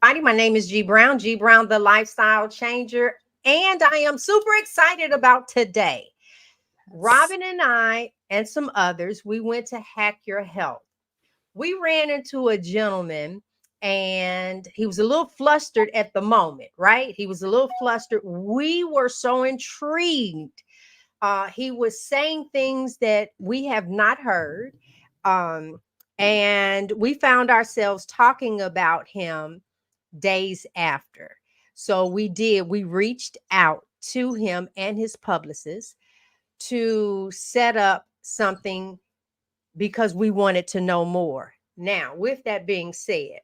everybody. My name is G Brown, G Brown, the lifestyle changer. And I am super excited about today. Robyn and I and some others, we went to Hack Your Health. We ran into a gentleman and he was a little flustered at the moment, right? He was a little flustered. We were so intrigued. He was saying things that we have not heard. Um, and we found ourselves talking about him days after. So we reached out to him and his publicist to set up something because we wanted to know more. Now, with that being said,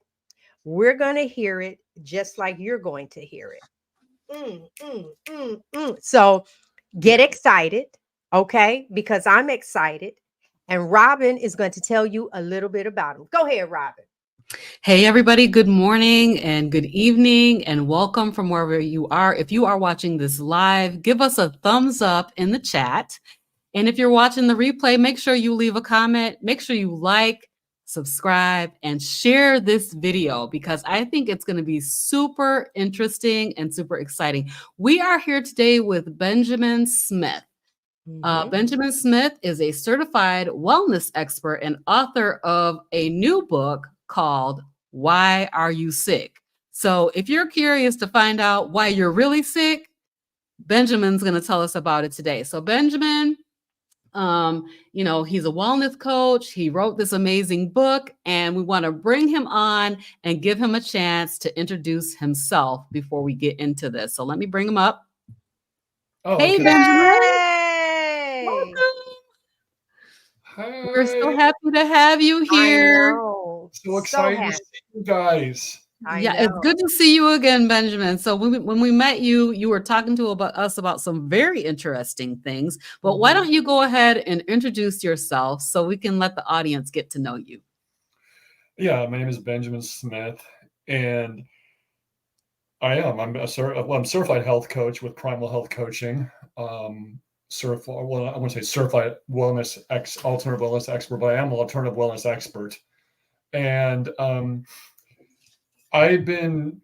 we're going to hear it just like you're going to hear it. So get excited, okay? Because I'm excited. And Robyn is going to tell you a little bit about him. Go ahead, Robyn. Hey, everybody. Good morning and good evening and welcome from wherever you are. If you are watching this live, give us a thumbs up in the chat. And if you're watching the replay, make sure you leave a comment. Make sure you like, subscribe, and share this video because I think it's going to be super interesting and super exciting. We are here today with Benjamin Smith. Benjamin Smith is a certified wellness expert and author of a new book called Why Are You Sick? So if you're curious to find out why you're really sick, Benjamin's going to tell us about it today. So Benjamin, he's a wellness coach. He wrote this amazing book, and we want to bring him on and give him a chance to introduce himself before we get into this. So let me bring him up. Oh, hey, okay. Benjamin. Yay! Welcome. Hi. We're so happy to have you here. I know. So excited to see you guys. It's good to see you again, Benjamin. So when we met you, you were talking to us about some very interesting things. But why don't you go ahead and introduce yourself so we can let the audience get to know you? Yeah, my name is Benjamin Smith, and I'm a certified health coach with Primal Health Coaching. Certified wellness alternative wellness expert, but I am an alternative wellness expert. And I've been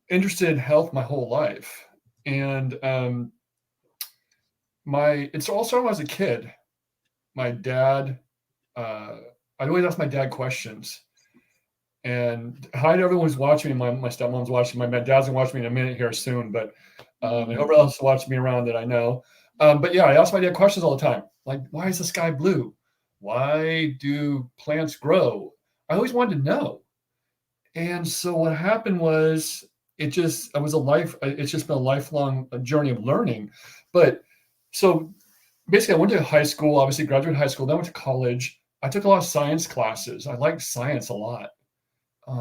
interested in health my whole life. And it's also when I was a kid, my dad, I always ask my dad questions. And hi to everyone who's watching me. My stepmom's watching. My dad's gonna watch me in a minute here soon, but everyone else watching me around that I know. But yeah, I ask my dad questions all the time. Like, why is the sky blue? Why do plants grow? I always wanted to know. And so what happened was it's just been a lifelong journey of learning. But so basically I went to high school, obviously graduated high school, then went to college. I took a lot of science classes. I liked science a lot.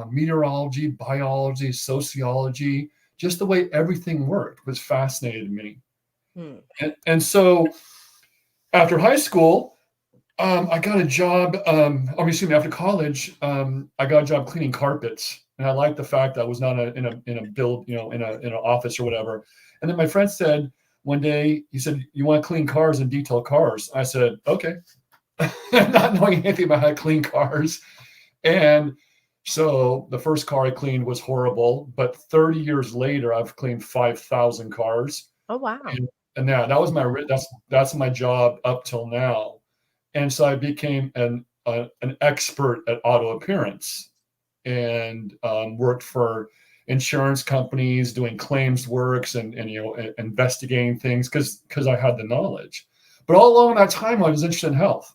Meteorology, biology, sociology, just the way everything worked was fascinated me. And so after high school, I got a job. After college, I got a job cleaning carpets, and I liked the fact that I was not in an office or whatever. And then my friend said one day, he said, "You want to clean cars and detail cars?" I said, "Okay," not knowing anything about how to clean cars. And so the first car I cleaned was horrible, but 30 years later, I've cleaned 5,000 cars. Oh, wow. And now that's my job up till now. And so I became an expert at auto appearance and worked for insurance companies doing claims works and investigating things because I had the knowledge. But all along that time, I was interested in health.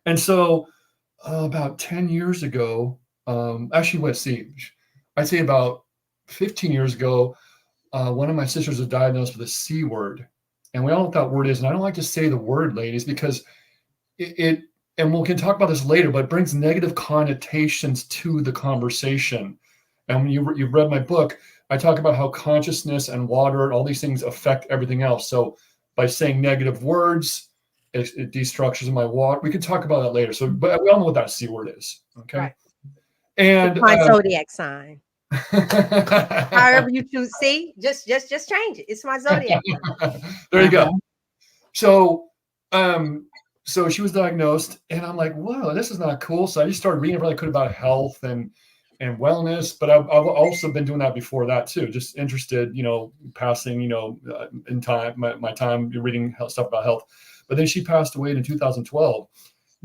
And so about 10 years ago, I'd say about 15 years ago, one of my sisters was diagnosed with a C word. And we all know what that word is. And I don't like to say the word, ladies, because and we can talk about this later, but it brings negative connotations to the conversation. And when you've read my book, I talk about how consciousness and water and all these things affect everything else. So by saying negative words, it destructures my water. We can talk about that later. So, but we all know what that C word is. Okay. Right. And it's my zodiac sign. However you choose, see, just change it. It's my zodiac sign. There you go. So, so she was diagnosed, and I'm like, whoa, this is not cool. So I just started reading everything I could about health and and wellness, but I've also been doing that before that too. Just interested, passing, in time, my time reading stuff about health. But then she passed away in 2012.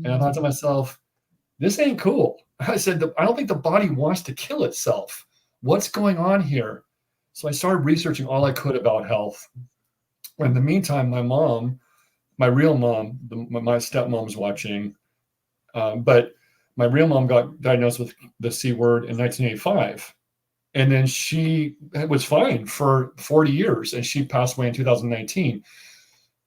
And I thought to myself, this ain't cool. I said, I don't think the body wants to kill itself. What's going on here? So I started researching all I could about health. In the meantime, my mom, my real mom, my stepmom was watching, but my real mom got diagnosed with the C word in 1985. And then she was fine for 40 years, and she passed away in 2019.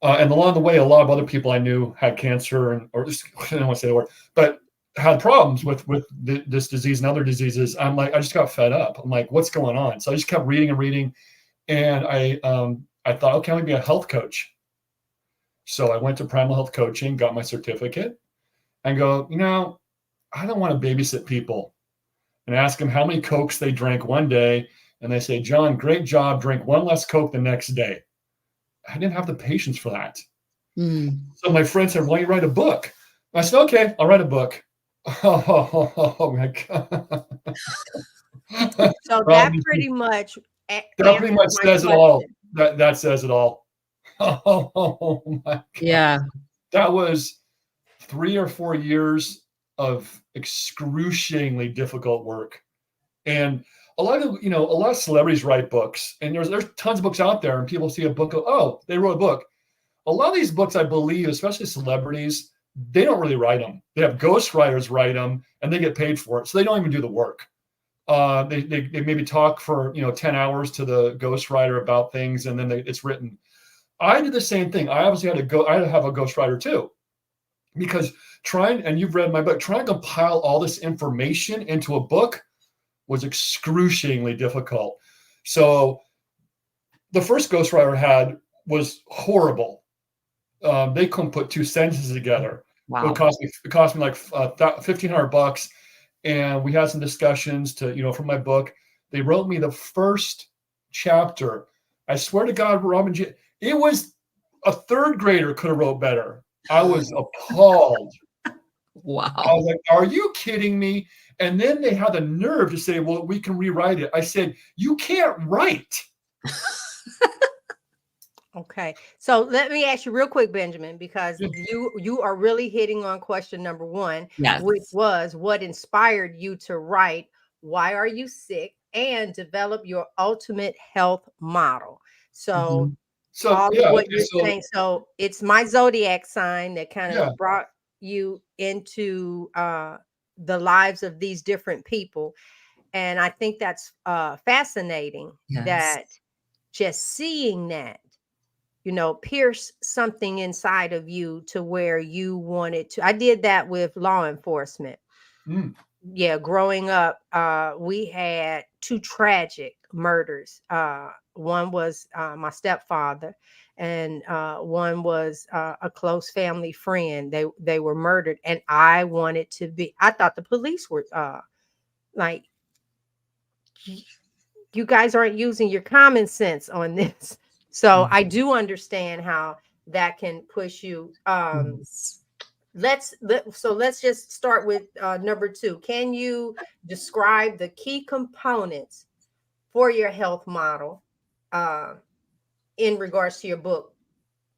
And along the way, a lot of other people I knew had cancer, or just, I don't want to say the word, but had problems with this disease and other diseases. I'm like, I just got fed up. I'm like, what's going on? So I just kept reading and reading. And I thought, okay, I'm going to be a health coach. So I went to Primal Health Coaching, got my certificate, and go, I don't want to babysit people and ask them how many Cokes they drank one day. And they say, John, great job. Drink one less Coke the next day. I didn't have the patience for that. So my friend said, why don't you write a book? I said, okay, I'll write a book. Oh my God. So that pretty much says it all. That says it all. Oh my God. Yeah. That was 3 or 4 years of excruciatingly difficult work. And a lot of celebrities write books, and there's tons of books out there, and people see a book, go, oh, they wrote a book. A lot of these books, I believe, especially celebrities, they don't really write them. They have ghostwriters write them, and they get paid for it. So they don't even do the work. They maybe talk for 10 hours to the ghostwriter about things, and then it's written. I did the same thing. I obviously had to have a ghostwriter too, because and you've read my book, trying to compile all this information into a book was excruciatingly difficult. So the first ghostwriter I had was horrible. They couldn't put 2 sentences together. Wow. It cost me like $1,500, and we had some discussions from my book. They wrote me the first chapter. I swear to God, Robyn, it was a 3rd grader could have wrote better. I was appalled. Wow. I was like, are you kidding me? And then they had the nerve to say, well, we can rewrite it. I said, you can't write. Okay. So let me ask you real quick, Benjamin, because you are really hitting on question number 1, yes. which was what inspired you to write Why Are You Sick? And develop your ultimate health model. So all of what you're saying. So it's my zodiac sign that kind of brought you into the lives of these different people. And I think that's fascinating that just seeing that, pierce something inside of you to where you wanted to. I did that with law enforcement. Yeah, growing up, we had 2 tragic murders. One was my stepfather, and one was a close family friend. They were murdered, and I thought the police were like, you guys aren't using your common sense on this. So I do understand how that can push you. Let's just start with number 2. Can you describe the key components for your health model in regards to your book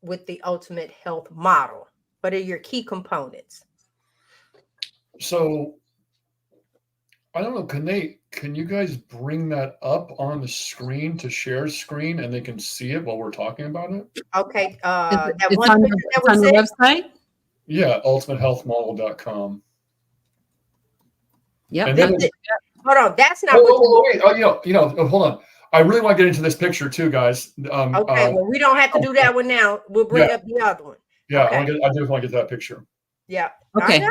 with the ultimate health model? What are your key components? So I don't know, can you guys bring that up on the screen to share screen, and they can see it while we're talking about it? Okay. It's on the website? Yeah, ultimatehealthmodel.com. Yep. Hold on, that's not wait. Hold on. I really want to get into this picture too, guys. Okay, well, we don't have to do that one now. We'll bring up the other one. Yeah, okay. I do want to get that picture. Yeah. Okay.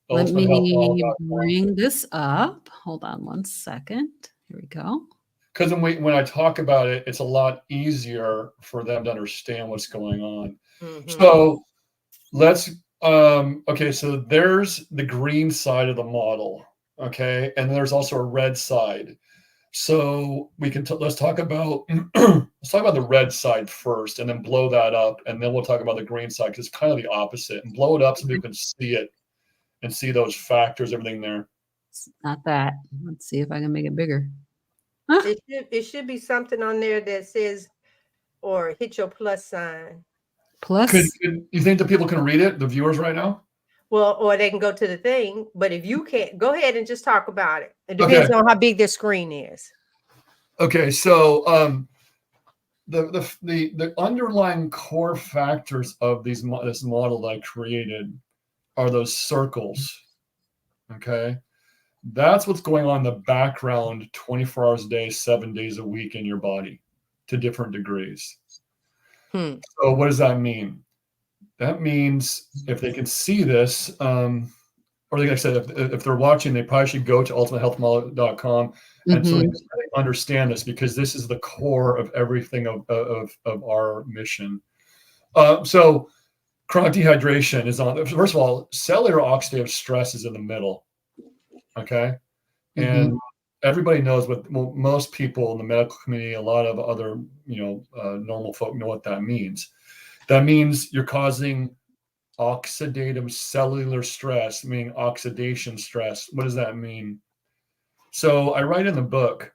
Let me bring this up. Hold on one second. Here we go. Because when I talk about it, it's a lot easier for them to understand what's going on. So let's okay, so there's the green side of the model, okay, and there's also a red side. So we can let's talk about the red side first, and then blow that up, and then we'll talk about the green side, because it's kind of the opposite. And blow it up so people can see it and see those factors, everything there. It's not that. Let's see if I can make it bigger. Huh? It should be something on there that says, or hit your plus sign. Plus, You think the people can read it, the viewers right now? Well, or they can go to the thing. But if you can't, go ahead and just talk about it. It Okay. depends on how big their screen is. Okay, so the underlying core factors of this model that I created are those circles. Okay, that's what's going on in the background 24 hours a day, 7 days a week in your body to different degrees. So what does that mean? That means if they can see this, or like I said, if they're watching, they probably should go to ultimatehealthmodel.com and so they can really understand this, because this is the core of everything of our mission. So chronic dehydration is on. First of all, cellular oxidative stress is in the middle. Okay, and everybody knows what most people in the medical community, a lot of other normal folk know what that means. That means you're causing oxidative cellular stress, meaning oxidation stress. What does that mean? So I write in the book,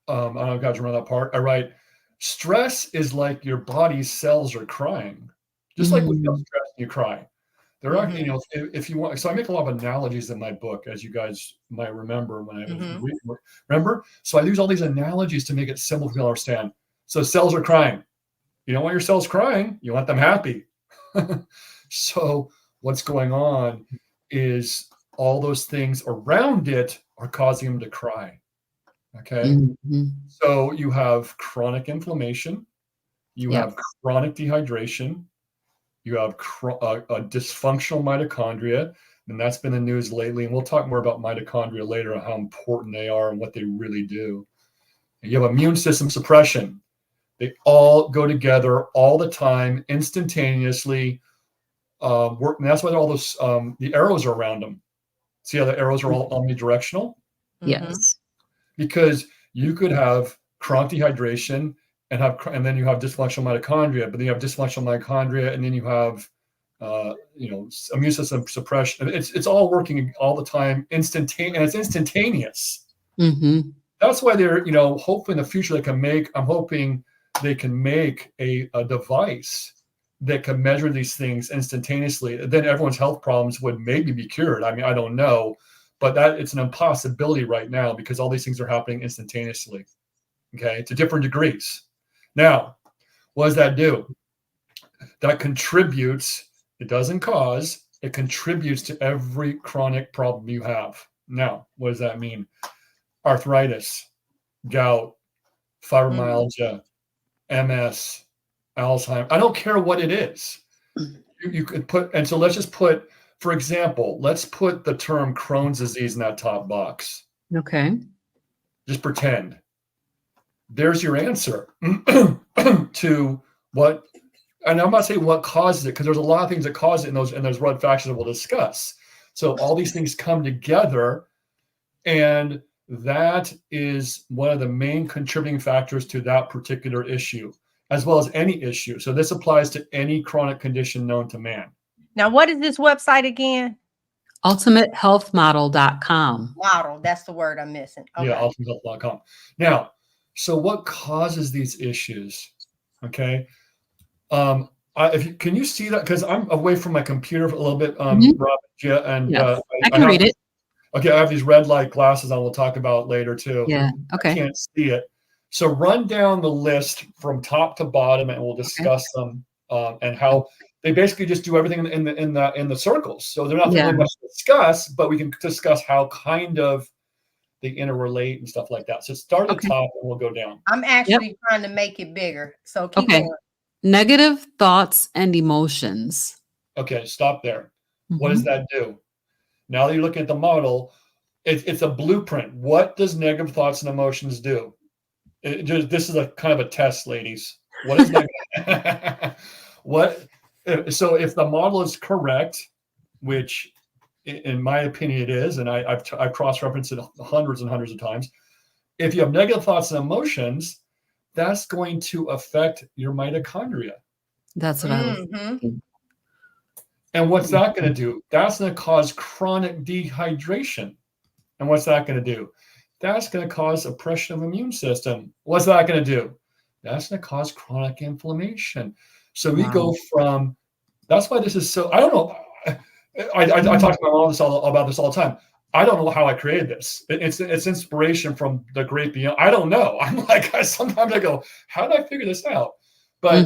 I don't know if I got to remember that part. I write, stress is like your body's cells are crying. Just like when you feel stressed, you cry. There are, if you want, so I make a lot of analogies in my book, as you guys might remember when I was reading. Remember? So I use all these analogies to make it simple for people to understand. So cells are crying. You don't want your cells crying. You want them happy. So what's going on is all those things around it are causing them to cry. Okay. So you have chronic inflammation, you have chronic dehydration, you have a dysfunctional mitochondria, and that's been in the news lately. And we'll talk more about mitochondria later, and how important they are and what they really do. And you have immune system suppression. They all go together all the time, instantaneously. Work, and that's why all those the arrows are around them. See how the arrows are all omnidirectional? Yes. Because you could have chronic dehydration and then you have dysfunctional mitochondria, but then you have dysfunctional mitochondria, and then you have immune system suppression. It's all working all the time, instantaneous, and it's instantaneous. That's why they're hoping in the future I'm hoping they can make a device that can measure these things instantaneously. Then everyone's health problems would maybe be cured. I mean, I don't know, but it's an impossibility right now, because all these things are happening instantaneously, okay, to different degrees. Now, what does that do? That contributes, it doesn't cause, it contributes to every chronic problem you have. Now, what does that mean? Arthritis, gout, fibromyalgia, MS, Alzheimer's. I don't care what it is. You could put, and so let's just put, for example, let's put the term Crohn's disease in that top box. Okay. Just pretend. There's your answer to what, and I'm not saying what causes it, because there's a lot of things that cause it in those red factors that we'll discuss. So all these things come together, and that is one of the main contributing factors to that particular issue, as well as any issue. So this applies to any chronic condition known to man. Now, what is this website again? ultimatehealthmodel.com. Model, that's the word I'm missing. Okay. Yeah, ultimatehealth.com. Now, so what causes these issues? Okay. Can you see that? Because I'm away from my computer for a little bit, Robyn, and I can read it. Okay, I have these red light glasses on. We'll talk about later too. Yeah. Okay. I can't see it. So run down the list from top to bottom, and we'll discuss them and how they basically just do everything in the circles. So they're not really much to discuss, but we can discuss how kind of they interrelate and stuff like that. So start at the top, and we'll go down. I'm actually trying to make it bigger. So keep going. Negative thoughts and emotions. Okay, stop there. What does that do? Now that you're looking at the model, it's a blueprint. What does negative thoughts and emotions do? This is a kind of a test, ladies. What is negative? So if the model is correct, which in my opinion it is, and I've cross-referenced it hundreds and hundreds of times, if you have negative thoughts and emotions, that's going to affect your mitochondria. That's what I was thinking. And what's that going to do? That's going to cause chronic dehydration. And what's that going to do? That's going to cause oppression of the immune system. What's that going to do? That's going to cause chronic inflammation. So we go from, that's why this is so, I don't know. I talk to my mom about this all the time. I don't know how I created this. It's inspiration from the great beyond. I don't know. I'm like, sometimes I go, how did I figure this out? But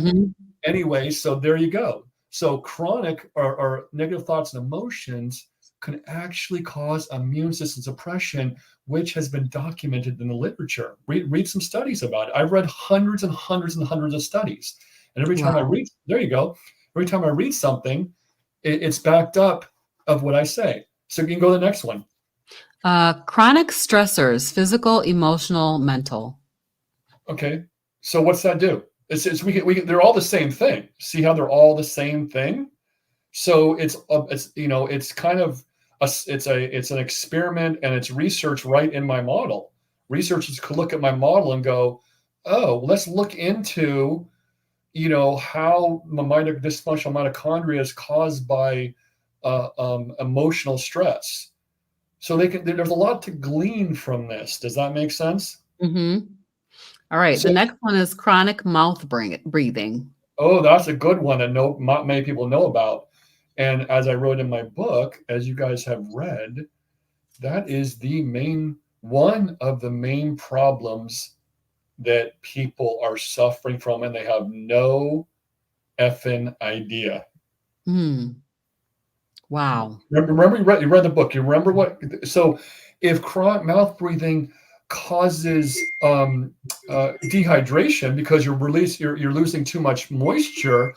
anyway, so there you go. So chronic or negative thoughts and emotions can actually cause immune system suppression, which has been documented in the literature. Read some studies about it. I've read hundreds and hundreds and hundreds of studies. And every time I read, there you go. Every time I read something, it's backed up of what I say. So you can go to the next one. Chronic stressors, physical, emotional, mental. Okay. So what's that do? They're all the same thing. See how they're all the same thing? So it's kind of it's an experiment, and it's research right in my model. Researchers could look at my model and go, oh, let's look into, how dysfunctional mitochondria is caused by emotional stress. So there's a lot to glean from this. Does that make sense? Mm-hmm. All right. So, the next one is chronic mouth breathing. Oh, that's a good one that not many people know about. And as I wrote in my book, as you guys have read, that is one of the main problems that people are suffering from, and they have no effing idea. Wow. Remember you read the book. You remember what? So if chronic mouth breathing causes dehydration because you're losing too much moisture,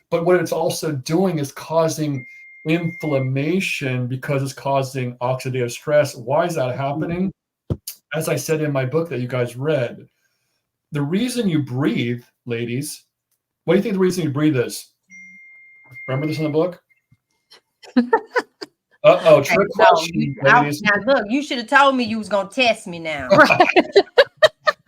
but what it's also doing is causing inflammation because it's causing oxidative stress. Why is that happening? As I said in my book that you guys read, the reason you breathe, ladies, what do you think the reason you breathe is? Remember this in the book? Uh-oh, trick question, ladies. Now look, you should have told me you was gonna test me now.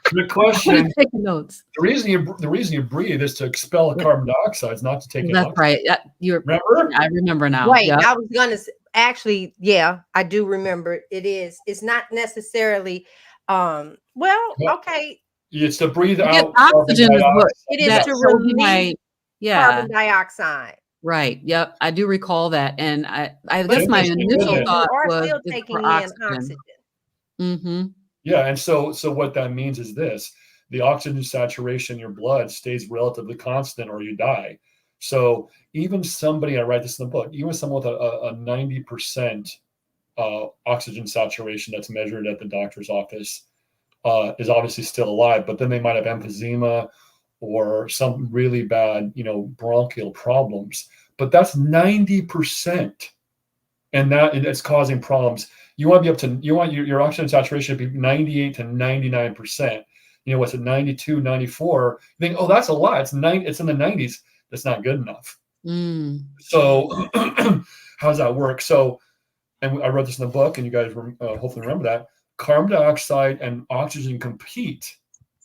Trick question. Taking notes. The reason you breathe is to expel carbon dioxide, it's not to take in That's oxygen. right. You remember? I remember now. Wait, Yep. I was gonna actually, yeah, I do remember. It is. It's not necessarily. Okay. It's to breathe out oxygen is what it is to release carbon dioxide. Right. Yep. I do recall that. And I guess my initial thought was still taking in oxygen. Mm-hmm. Yeah. And so what that means is this: the oxygen saturation in your blood stays relatively constant or you die. So even somebody, I write this in the book, even someone with a 90% oxygen saturation that's measured at the doctor's office is obviously still alive, but then they might have emphysema or some really bad, bronchial problems. But that's 90%, and it's causing problems. You want your oxygen saturation to be 98 to 99%. What's it, 92, 94? You think, oh, that's a lot. It's in the 90s. That's not good enough. So how does that work? So, and I wrote this in the book, and you guys hopefully remember that carbon dioxide and oxygen compete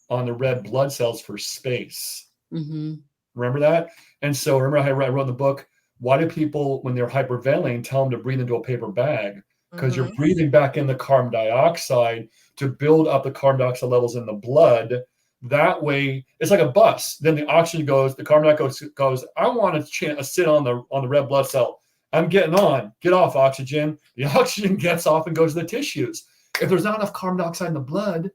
on the red blood cells for space. Remember that? And so remember how I wrote in the book, why do people, when they're hyperventilating, tell them to breathe into a paper bag? Because you're breathing back in the carbon dioxide to build up the carbon dioxide levels in the blood. That way, it's like a bus. Then the oxygen goes, the carbon dioxide goes, I want to sit on the red blood cell. I'm getting on. Get off, oxygen. The oxygen gets off and goes to the tissues. If there's not enough carbon dioxide in the blood,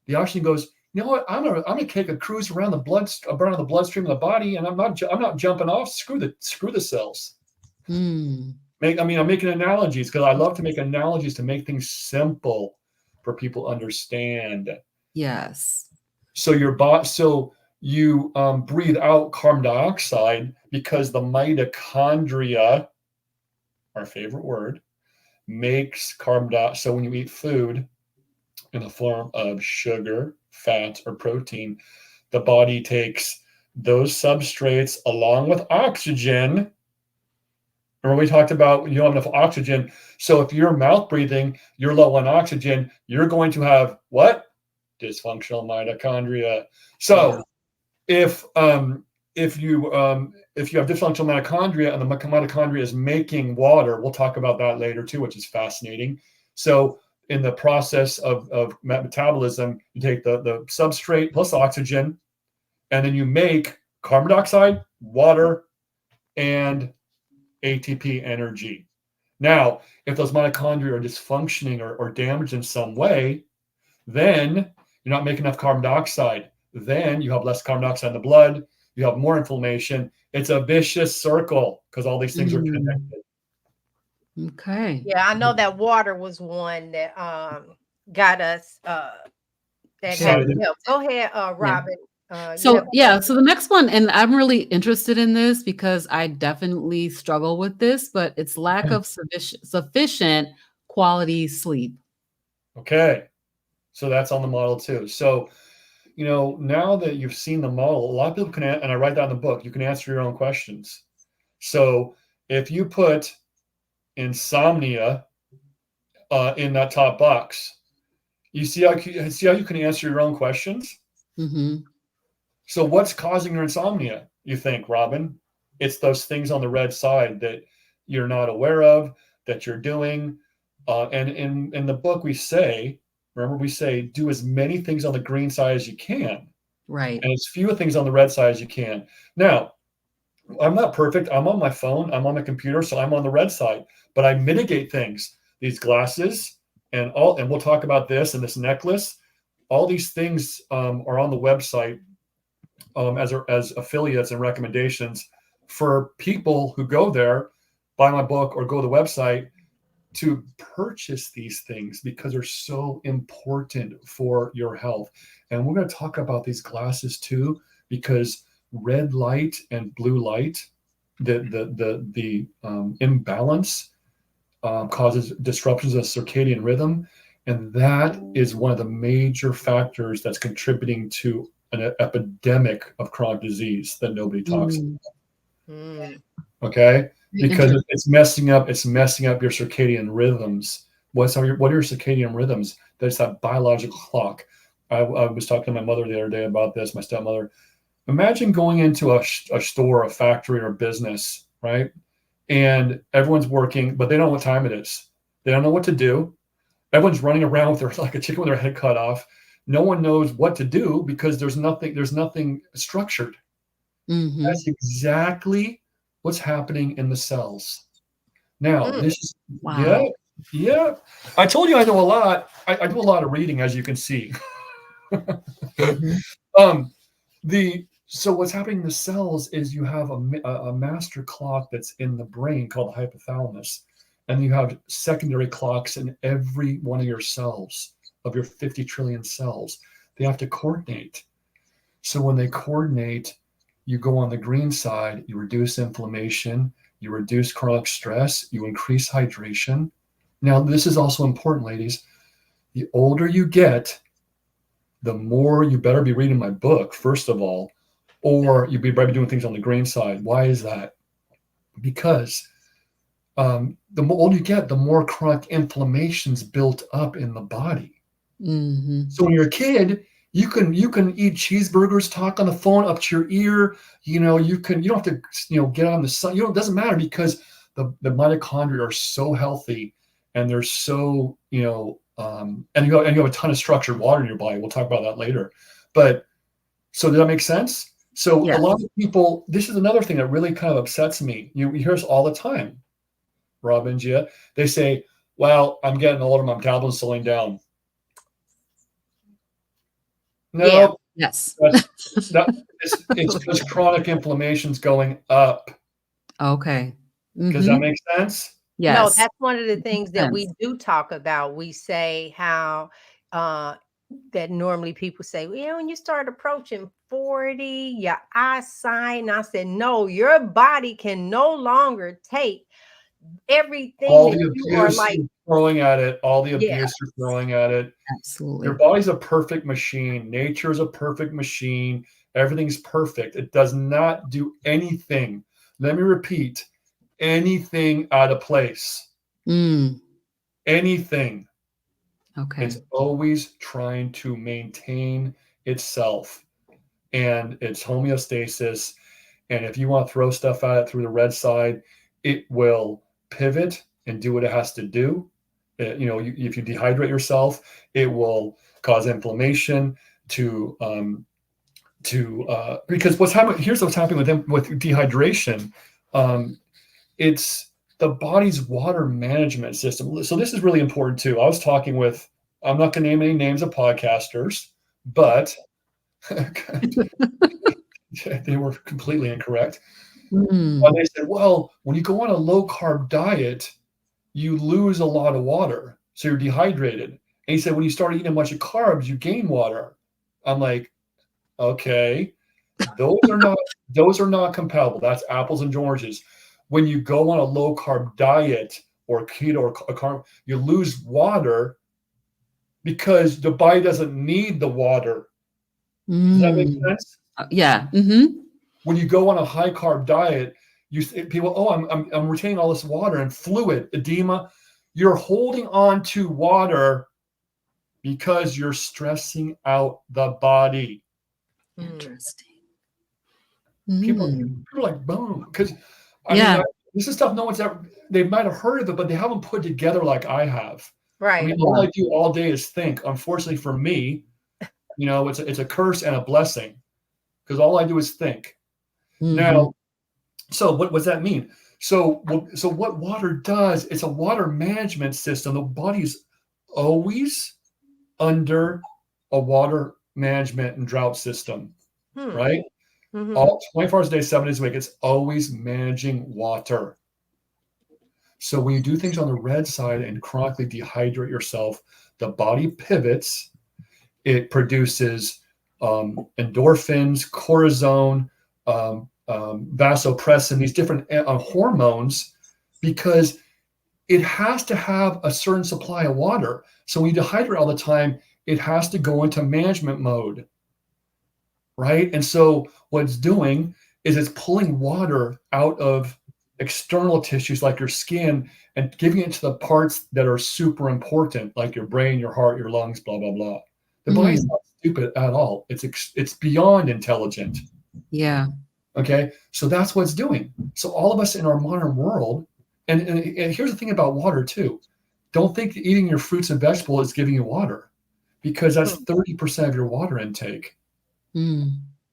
the oxygen goes, you know what? I'm gonna take a cruise around the bloodstream of the body, and I'm not jumping off. Screw the cells. I'm making analogies because I love to make analogies to make things simple for people to understand. Yes. So you breathe out carbon dioxide because the mitochondria, our favorite word, makes carbon dioxide. So when you eat food in the form of sugar, fat, or protein, the body takes those substrates along with oxygen. Remember we talked about you don't have enough oxygen. So if you're mouth breathing, you're low on oxygen, you're going to have what? Dysfunctional mitochondria. So if if you have dysfunctional mitochondria and the mitochondria is making water, we'll talk about that later too, which is fascinating. So in the process of metabolism, you take the substrate plus oxygen, and then you make carbon dioxide, water, and ATP energy. Now, if those mitochondria are dysfunctioning or damaged in some way, then you're not making enough carbon dioxide. Then you have less carbon dioxide in the blood. You have more inflammation. It's a vicious circle because all these things are connected. Okay. Yeah, I know that water was one that got us that had Excited. help. Go ahead, Robyn. So the next one, and I'm really interested in this because I definitely struggle with this, but it's lack of sufficient quality sleep. Okay. So that's on the model too. So, now that you've seen the model, a lot of people can, and I write that in the book, you can answer your own questions. So if you put insomnia in that top box, you see how you can answer your own questions? Mm-hmm. So what's causing your insomnia, you think, Robyn? It's those things on the red side that you're not aware of, that you're doing. And in the book, we say, do as many things on the green side as you can. Right. And as few things on the red side as you can. Now, I'm not perfect. I'm on my phone. I'm on my computer. So I'm on the red side. But I mitigate things. These glasses and we'll talk about this and this necklace. All these things are on the website as affiliates and recommendations for people who go there, buy my book, or go to the website to purchase these things because they're so important for your health. And we're going to talk about these glasses too, because red light and blue light, the imbalance causes disruptions of circadian rhythm. And that is one of the major factors that's contributing to an epidemic of chronic disease that nobody talks about. Okay, because it's messing up your circadian rhythms. What are your circadian rhythms? That's that biological clock. I was talking to my mother the other day about this, my stepmother. Imagine going into a store, a factory, or a business, right? And everyone's working, but they don't know what time it is. They don't know what to do. Everyone's running around with like a chicken with their head cut off. No one knows what to do because there's nothing structured. Mm-hmm. That's exactly what's happening in the cells. Now, this is yeah. I told you I know a lot. I do a lot of reading, as you can see. So what's happening in the cells is you have a master clock that's in the brain called the hypothalamus, and you have secondary clocks in every one of your cells, of your 50 trillion cells. They have to coordinate. So when they coordinate, you go on the green side, you reduce inflammation, you reduce chronic stress, you increase hydration. Now, this is also important, ladies. The older you get, the more you better be reading my book, first of all, or you better be doing things on the green side. Why is that? Because the older you get, the more chronic inflammation's built up in the body. Mm-hmm. So when you're a kid, you can eat cheeseburgers, talk on the phone up to your ear. You don't have to get on the sun. It doesn't matter because the mitochondria are so healthy and they're so and you have a ton of structured water in your body. We'll talk about that later. But so does that make sense? So Yes. A lot of people, this is another thing that really kind of upsets me. You hear this all the time, Robyn, Gia. They say, well, I'm getting older, my metabolism's slowing down. No, Yeah. Yes. It's because chronic inflammation's going up. Okay. Mm-hmm. Does that make sense? Yes. No, that's one of the things that we do talk about. We say how that normally people say, well, when you start approaching 40, your eyesight, and I said, no, your body can no longer take everything All that the you are abuse like. you're throwing at it, all the abuse you're throwing at it. Absolutely. Your body's a perfect machine. Nature is a perfect machine. Everything's perfect. It does not do anything. Let me repeat, anything out of place. Anything. Okay. It's always trying to maintain itself and its homeostasis. And if you want to throw stuff at it through the red side, it will pivot and do what it has to do. If you dehydrate yourself, it will cause inflammation because here's what's happening with dehydration. It's the body's water management system. So this is really important too. I was talking with, I'm not going to name any names of podcasters, but they were completely incorrect. They said, well, when you go on a low carb diet, you lose a lot of water. So you're dehydrated. And he said, when you start eating a bunch of carbs, you gain water. I'm like, okay, those are not compatible. That's apples and oranges. When you go on a low carb diet or keto or a carb, you lose water because the body doesn't need the water. Does that make sense? Yeah. When you go on a high carb diet, people, I'm retaining all this water and fluid, edema. You're holding on to water because you're stressing out the body. Interesting. People are like, boom, because this is stuff no one's ever, they might have heard of it, but they haven't put together like I have. Right. I mean, all I do all day is think. Unfortunately for me, it's a curse and a blessing because all I do is think. Now, so what does that mean? So what water does, it's a water management system. The body's always under a water management and drought system, right? All 24 hours a day, 7 days a week, it's always managing water. So when you do things on the red side and chronically dehydrate yourself, the body pivots. It produces endorphins, cortisone, vasopressin, these different hormones, because it has to have a certain supply of water. So when you dehydrate all the time, it has to go into management mode, right? And so what it's doing is it's pulling water out of external tissues like your skin and giving it to the parts that are super important, like your brain, your heart, your lungs, blah, blah, blah. The body's not stupid at all. It's beyond intelligent. Yeah. Okay. So that's what it's doing. So all of us in our modern world, and here's the thing about water too. Don't think eating your fruits and vegetables is giving you water, because that's 30% of your water intake.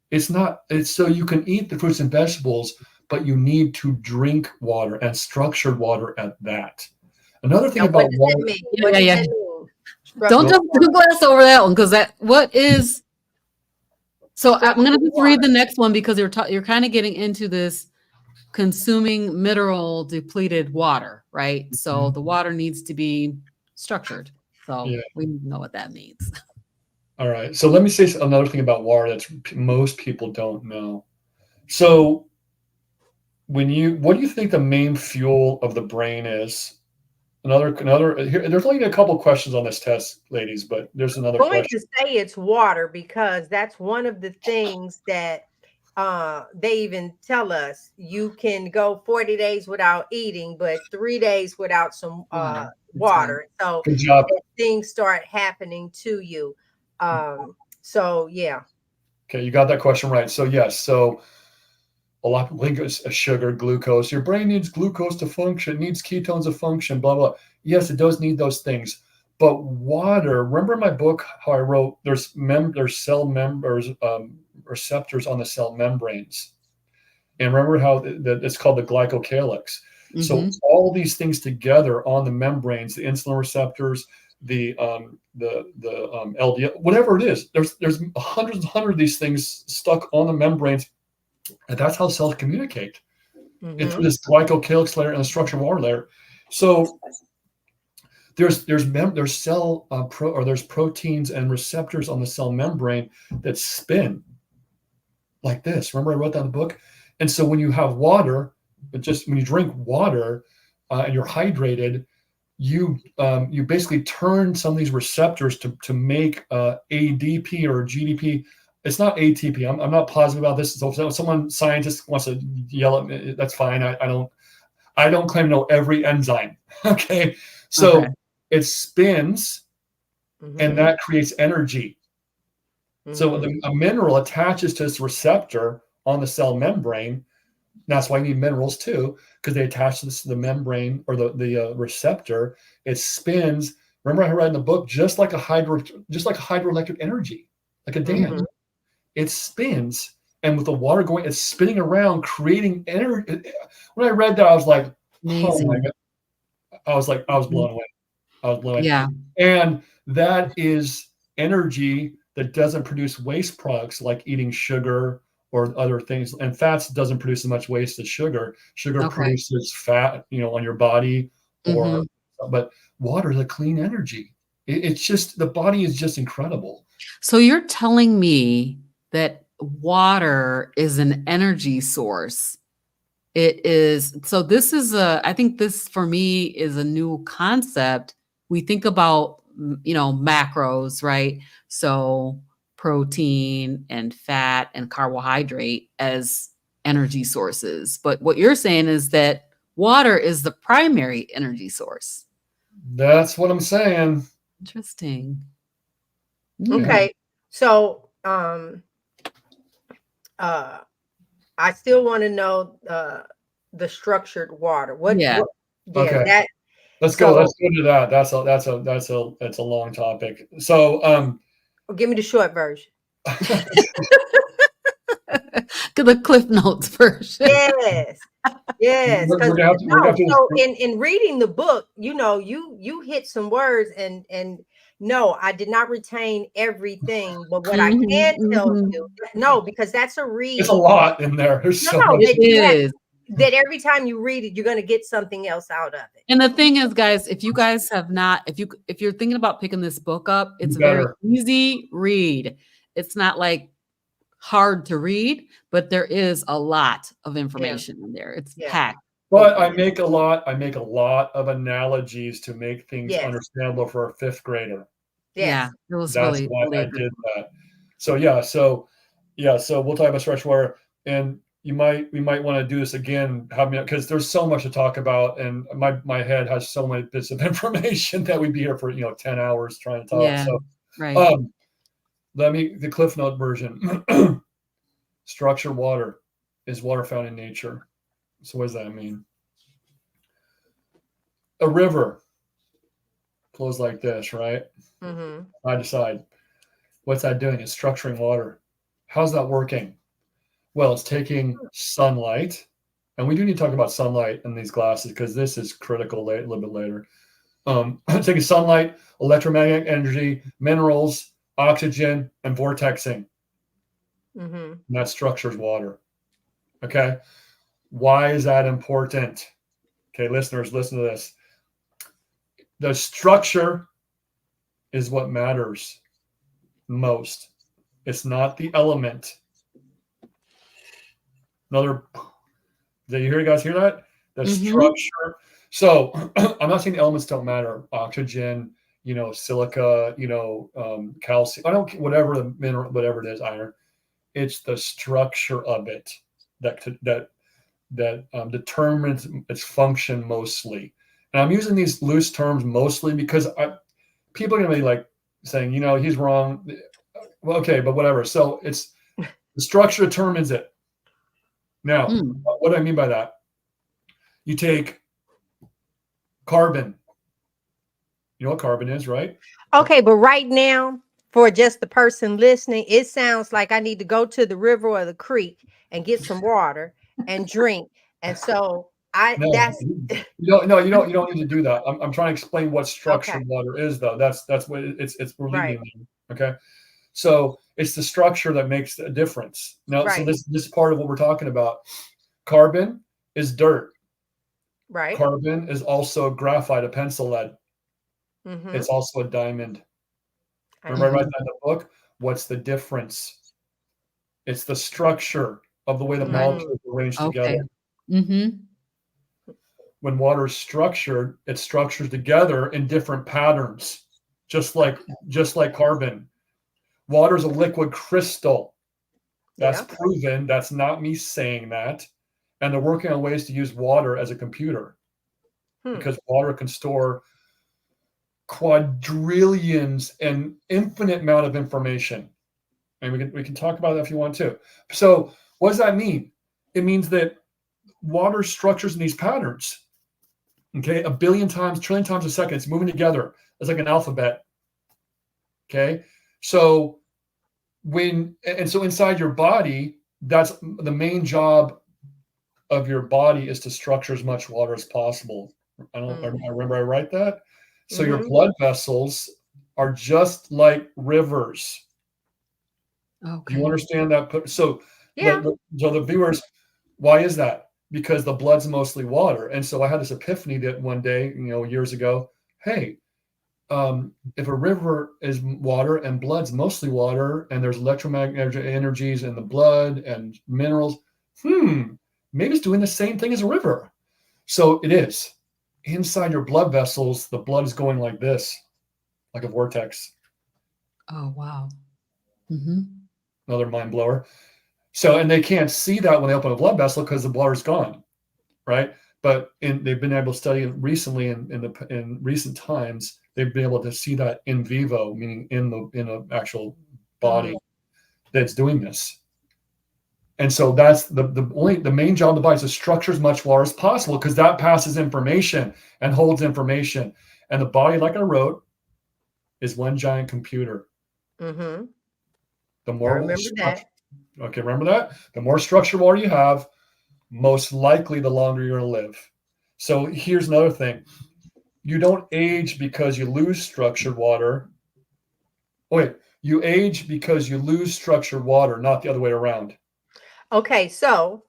It's not, it's so you can eat the fruits and vegetables, but you need to drink water, and structured water at that. Another thing about water. Don't glass over that one, because so I'm going to just read the next one, because you're kind of getting into this consuming mineral depleted water, right? So the water needs to be structured. So we know what that means. All right. So let me say another thing about water that most people don't know. So what do you think the main fuel of the brain is? There's only a couple questions on this test, ladies, but there's another question. I'm going to say it's water, because that's one of the things that they even tell us. You can go 40 days without eating, but 3 days without some water. So things start happening to you. So yeah. Okay, you got that question right. So yes, so a lot of people think it's sugar, glucose. Your brain needs glucose to function, needs ketones to function, blah, blah. Yes, it does need those things. But water, remember in my book how I wrote there's cell members, receptors on the cell membranes. And remember how it's called the glycocalyx. So all these things together on the membranes, the insulin receptors, the LDL, whatever it is, there's hundreds and hundreds of these things stuck on the membranes. And that's how cells communicate. It's through this glycocalyx layer and the structural water layer. So there's proteins and receptors on the cell membrane that spin like this. Remember I wrote that in the book? And so when you have water, when you drink water and you're hydrated, you basically turn some of these receptors to make ADP or GDP. It's not ATP. I'm not positive about this. So if someone scientist wants to yell at me, that's fine. I don't claim to know every enzyme. Okay. So it spins and that creates energy. So a mineral attaches to this receptor on the cell membrane. That's why you need minerals too, because they attach to the membrane or the receptor. It spins. Remember, I read in the book, just like a hydroelectric energy, like a dam. Mhm. It spins, and with the water going, it's spinning around, creating energy. When I read that, I was like, oh my Amazing. God. I was blown away. I was blown away. Yeah. And that is energy that doesn't produce waste products like eating sugar or other things. And fats doesn't produce as much waste as sugar. Sugar Okay. produces fat, on your body, Mhm. but water is a clean energy. It's just, the body is just incredible. So you're telling me that water is an energy source. It is. So this is I think this for me is a new concept. We think about, macros, right? So protein and fat and carbohydrate as energy sources. But what you're saying is that water is the primary energy source. That's what I'm saying. Interesting. Okay. So, I still want to know the structured water. Yeah. Yeah, Okay. that. Let's go to that. That's a long topic. So, Give me the short version. The Cliff Notes version. Yes. Yes, we're because gonna have to, we're gonna have to so in reading the book, you hit some words, and no, I did not retain everything, but what I can tell you, no, because that's a read. It's a lot in there. There's so much. that It is. that every time you read it, you're going to get something else out of it. And the thing is, guys, if you guys have not, if you're thinking about picking this book up, it's a very easy read. It's not like hard to read, but there is a lot of information in there. It's packed. But I make a lot of analogies to make things understandable for a fifth grader. Yeah, it was That's really, why really I did that. So we'll talk about stretch water, and we might want to do this again, because there's so much to talk about, and my head has so many bits of information that we'd be here for 10 hours trying to talk. Yeah, so right. the Cliff Note version. Structured water is water found in nature. So what does that mean? A river flows like this, right? Mm-hmm. Side to side. What's that doing? It's structuring water. How's that working? Well, it's taking sunlight, and we do need to talk about sunlight in these classes because this is critical a little bit later. Taking sunlight, electromagnetic energy, minerals, oxygen, and vortexing. Mm-hmm. And that structures water. Okay. Why is that important? Okay, listeners, listen to this. The structure is what matters most. It's not the element. Did you guys hear that? The structure. So I'm not saying the elements don't matter. Oxygen, silica, calcium. Whatever the mineral, whatever it is, iron. It's the structure of it that determines its function mostly. And I'm using these loose terms mostly because people are going to be like saying, he's wrong. Well, okay, but whatever. So it's the structure determines it. Now, what do I mean by that? You take carbon. You know what carbon is, right? Okay, but right now, for just the person listening, it sounds like I need to go to the river or the creek and get some water and drink. And so you don't need to do that. I'm trying to explain what structured water is, though. That's what it's we're leading. Okay. So it's the structure that makes a difference. Now, so this is part of what we're talking about. Carbon is dirt. Right. Carbon is also graphite, a pencil lead. Mm-hmm. It's also a diamond. Remember I write that in the book? What's the difference? It's the structure of the way the molecules are arranged together. Mm-hmm. When water is structured, it's structured together in different patterns, just like carbon. Water is a liquid crystal. That's proven. That's not me saying that. And they're working on ways to use water as a computer because water can store quadrillions and infinite amount of information. And we can talk about that if you want to. So What does that mean? It means that water structures in these patterns. Okay, a billion times, trillion times a second, it's moving together. It's like an alphabet. Okay, so so inside your body, that's the main job of your body, is to structure as much water as possible. I remember I write that. So your blood vessels are just like rivers. Okay. Do you understand that? So, Yeah. so the viewers, why is that? Because the blood's mostly water. And so I had this epiphany that one day, years ago, hey, if a river is water and blood's mostly water, and there's electromagnetic energies in the blood and minerals, maybe it's doing the same thing as a river. So it is. Inside your blood vessels, the blood is going like this, like a vortex. Oh, wow. Another mind blower. So, and they can't see that when they open a blood vessel because the water's gone, right? But they've been able to study it recently in recent times. They've been able to see that in vivo, meaning in an actual body that's doing this. And so that's the main job of the body is to structure as much water as possible, because that passes information and holds information. And the body, like I wrote, is one giant computer. Mm-hmm. The more I remember that. Okay, remember that? The more structured water you have, most likely the longer you're going to live. So here's another thing. You don't age because you lose structured water. You age because you lose structured water, not the other way around. Okay, so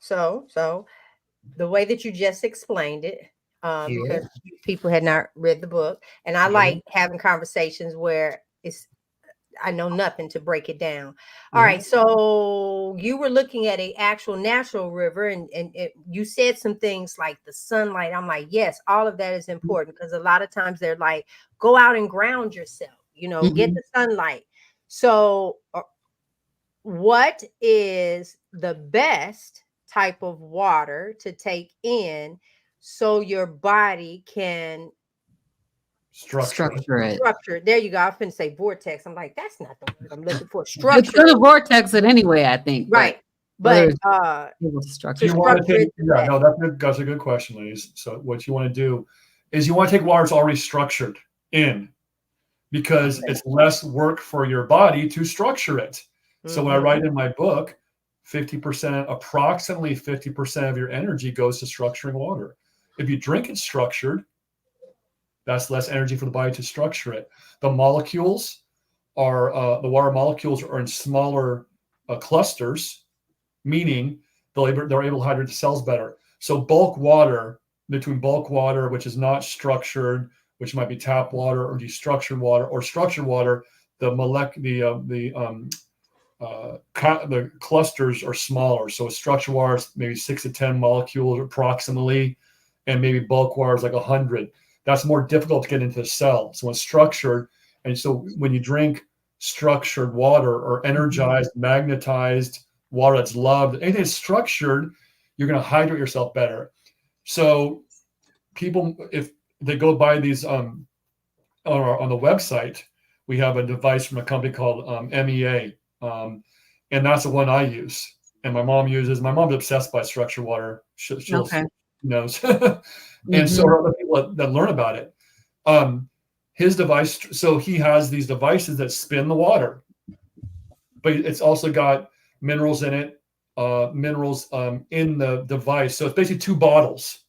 the way that you just explained it, because people had not read the book, and I like having conversations where I know nothing to break it down. All right, so you were looking at a actual natural river, and you said some things like the sunlight. I'm like, yes, all of that is important, because a lot of times they're like, go out and ground yourself, get the sunlight. So what is the best type of water to take in so your body can structure it? Structure. There you go. I was going to say vortex. I'm like, that's not the word I'm looking for. It's Structure. going to vortex it anyway, I think. Right. But structure. You want to take, that's a good question, ladies. So what you want to do is you want to take water that's already structured in, because it's less work for your body to structure it. So when I write in my book, approximately 50% of your energy goes to structuring water. If you drink it structured, that's less energy for the body to structure it. The molecules are, the water molecules are in smaller clusters, meaning they're able to hydrate the cells better. So between bulk water, which is not structured, which might be tap water or destructured water, or structured water, the clusters are smaller. So structured water is maybe 6 to 10 molecules approximately, and maybe bulk water is like 100. That's more difficult to get into the cell. So when structured, and so when you drink structured water or energized, magnetized water that's loved, anything that's structured, you're going to hydrate yourself better. So people, if they go buy these on the website, we have a device from a company called MEA, and that's the one I use. And my mom uses. My mom's obsessed by structured water. She knows. And so are other people that learn about it. His device, so he has these devices that spin the water, but it's also got minerals in it, in the device. So it's basically 2 bottles,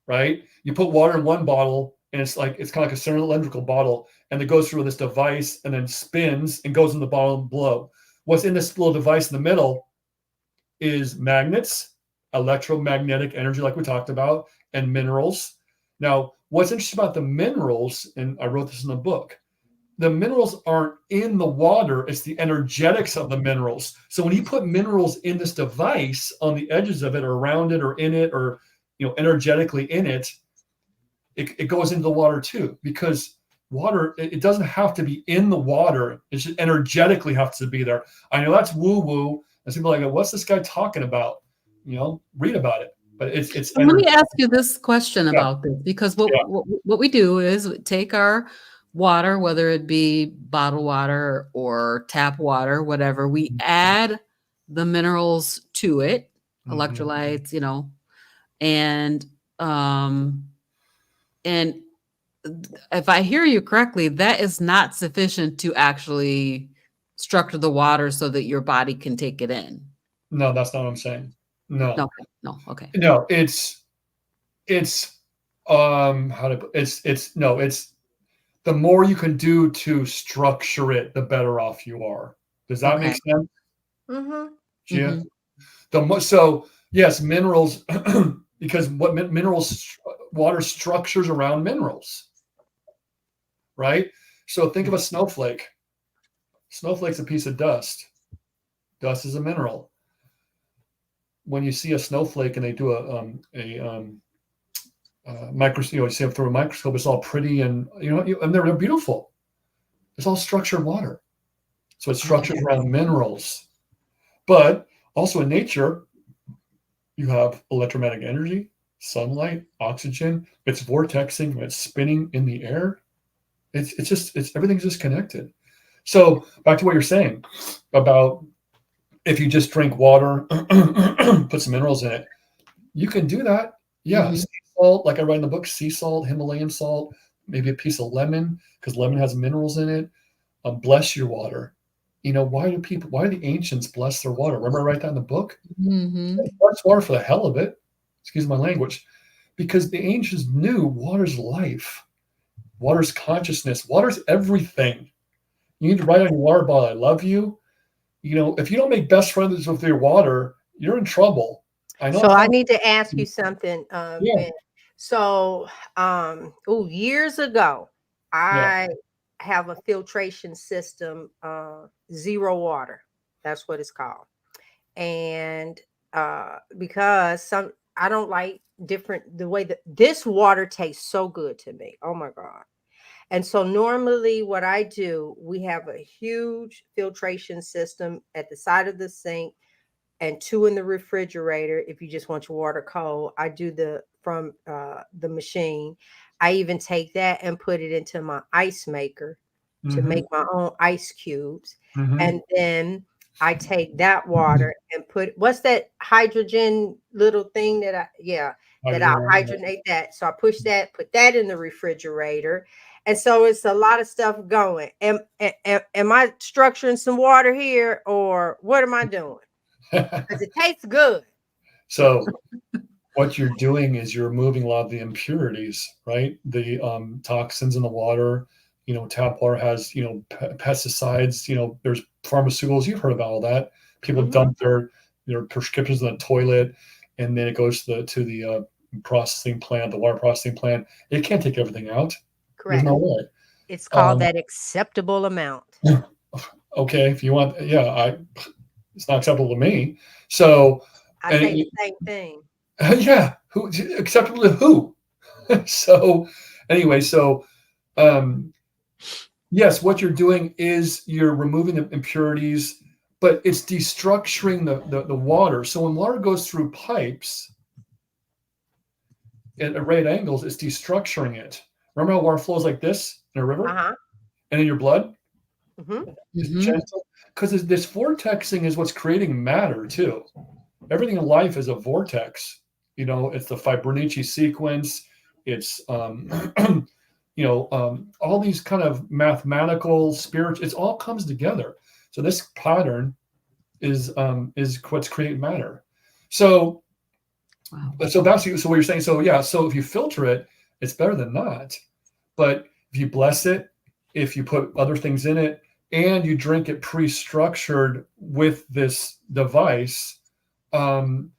right? You put water in one bottle, and it's kind of like a cylindrical bottle, and it goes through this device and then spins and goes in the bottle below. What's in this little device in the middle is magnets, electromagnetic energy, like we talked about, and minerals. Now, what's interesting about the minerals, and I wrote this in the book, the minerals aren't in the water, it's the energetics of the minerals. So when you put minerals in this device on the edges of it, or around it, or in it, or energetically in it, it goes into the water too, because water, it doesn't have to be in the water, it just energetically has to be there. I know that's woo-woo, and people are like, what's this guy talking about? Read about it. But it's let me ask you this question about this, because what we do is take our water, whether it be bottled water or tap water, whatever, we add the minerals to it, Mhm. electrolytes, and um, and if I hear you correctly, that is not sufficient to actually structure the water so that your body can take it in. No, that's not what I'm saying. No, No, okay. no, it's how to it's no, it's the more you can do to structure it, the better off you are. Does that Okay. make sense, Mm-hmm. Gia? Mhm. So yes, minerals, because what minerals, water structures around minerals, right? So think of a snowflake. Snowflake's a piece of dust. Dust is a mineral. When you see a snowflake and they do a microscope, you see it through a microscope, it's all pretty and and they're beautiful. It's all structured water. So it's structured around minerals. But also in nature, you have electromagnetic energy, sunlight, oxygen. It's vortexing, it's spinning in the air. It's everything's just connected. So back to what you're saying about if you just drink water, put some minerals in it, you can do that. Yeah, Mhm. sea salt, like I write in the book, sea salt, Himalayan salt, maybe a piece of lemon because lemon has minerals in it. Bless your water. Why do the ancients bless their water? Remember I write that in the book? Mhm. Bless water for the hell of it. Excuse my language. Because the ancients knew water's life, water's consciousness, water's everything. You need to write on your water bottle, I love you. If you don't make best friends with your water, you're in trouble. I know So it I sounds need to ask you something, yeah, Ben. So, years ago, yeah. I have a filtration system, zero water. That's what it's called. And because I don't like the way that this water tastes so good to me. Oh my God. And so normally what I do, we have a huge filtration system at the side of the sink and two in the refrigerator if you just want your water cold. I do from the machine. I even take that and put it into my ice maker to Mm-hmm. make my own ice cubes. Mm-hmm. And then I take that water and what's that hydrogen little thing that I'll Hydrogen. hydrogenate that. So I put that in the refrigerator. And so it's a lot of stuff going. Am I structuring some water here or what am I doing? Because it tastes good. So what you're doing is you're removing a lot of the impurities, right? The toxins in the water. Tap water has pesticides. There's pharmaceuticals. You've heard about all that. People Mhm. dump their prescriptions in the toilet, and then it goes to the processing plant, the water processing plant. It can't take everything out. There's Correct. no way. It's called Um, that acceptable amount. okay, if you want, yeah, it's not acceptable to me. So, I and say the same thing. yeah, who acceptable to who? So, anyway, um, yes, what you're doing is you're removing the impurities, but it's destructuring the water. So when water goes through pipes at right angles, it's destructuring it. Remember how water flows like this in a river Uh-huh. and in your blood? Hmm. It's Mhm. gentle because this vortexing is what's creating matter too. Everything in life is a vortex. It's the Fibonacci sequence. It's all these kind of mathematical, spiritual. It all comes together. So this pattern is what's creating matter. So Wow. so what you're saying. So yeah. So if you filter it, it's better than not. But if you bless it, if you put other things in it, and you drink it pre-structured with this device, um,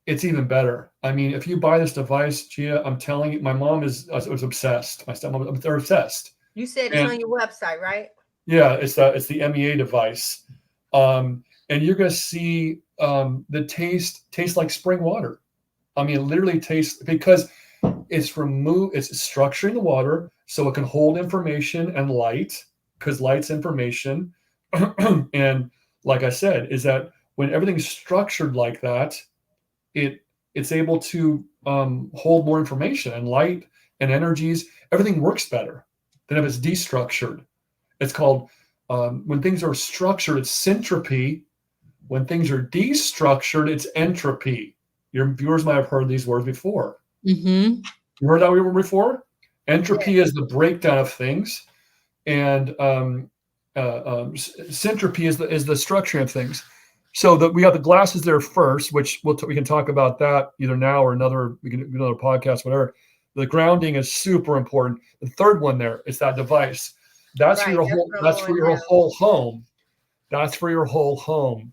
it's even better. I mean, if you buy this device, Gia, I'm telling you, my mom was obsessed. My stepmom, they're obsessed. You said it's And on your website, right? yeah, it's the MEA device, and you're gonna see the taste tastes like spring water. I mean, it literally tastes because it's structuring the water so it can hold information and light because light's information. And like I said, is that when everything's structured like that, it's able to hold more information and light and energies. Everything works better than if it's destructured. It's called when things are structured, it's syntropy. When things are destructured, it's entropy. Your viewers might have heard these words before. Mm-hmm. You heard that word before? Entropy Yeah. is the breakdown of things, and syntropy is the structuring of things. So that we have the glasses there first, which we can talk about that either now or we can do another podcast, whatever. The grounding is super important. The third one there is that device. That's for Right. your That's whole. what I'm That's for on your now. whole home. That's for your whole home.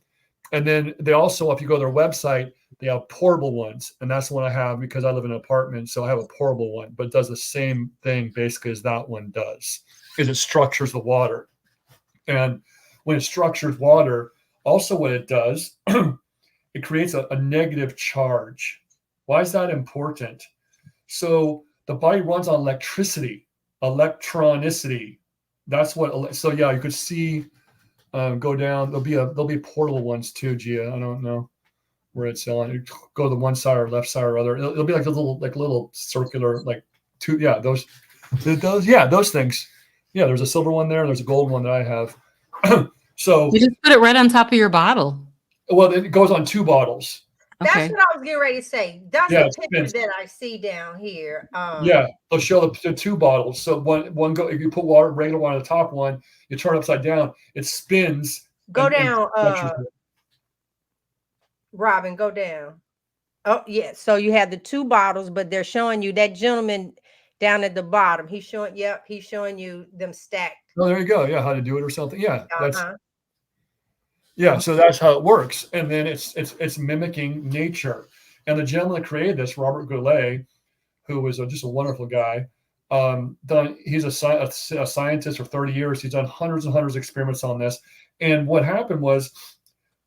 And then they also, if you go to their website, they have portable ones, and that's the one I have because I live in an apartment, so I have a portable one, but it does the same thing basically as that one does. Is it structures the water, and when it structures water, also what it does, it creates a negative charge. Why is that important? So the body runs on electricity, electronicity. That's what. So yeah, you could see go down. There'll be portable ones too, Gia. I don't know where it's on. You go to the one side or left side or other. It'll be like a little circular two. Yeah, those things. Yeah, there's a silver one there. And there's a gold one that I have. So You just put it right on top of your bottle. well, it goes on 2 bottles. That's Okay. what I was getting ready to say. That's Yeah, the it picture spins. that I see down here. Yeah, they'll show the 2 bottles. So one go. If you put regular water on the top one, you turn it upside down. It spins. Go and down, structures it. Robyn, go down. Oh, yeah. So you have the 2 bottles, but they're showing you that gentleman down at the bottom. He's showing you them stacked. Oh, there you go. Yeah, how to do it or something. Yeah, Uh-huh. so that's how it works. And then it's mimicking nature. And the gentleman that created this, Robert Goulet, who was just a wonderful guy, he's a scientist for 30 years. He's done hundreds and hundreds of experiments on this. And what happened was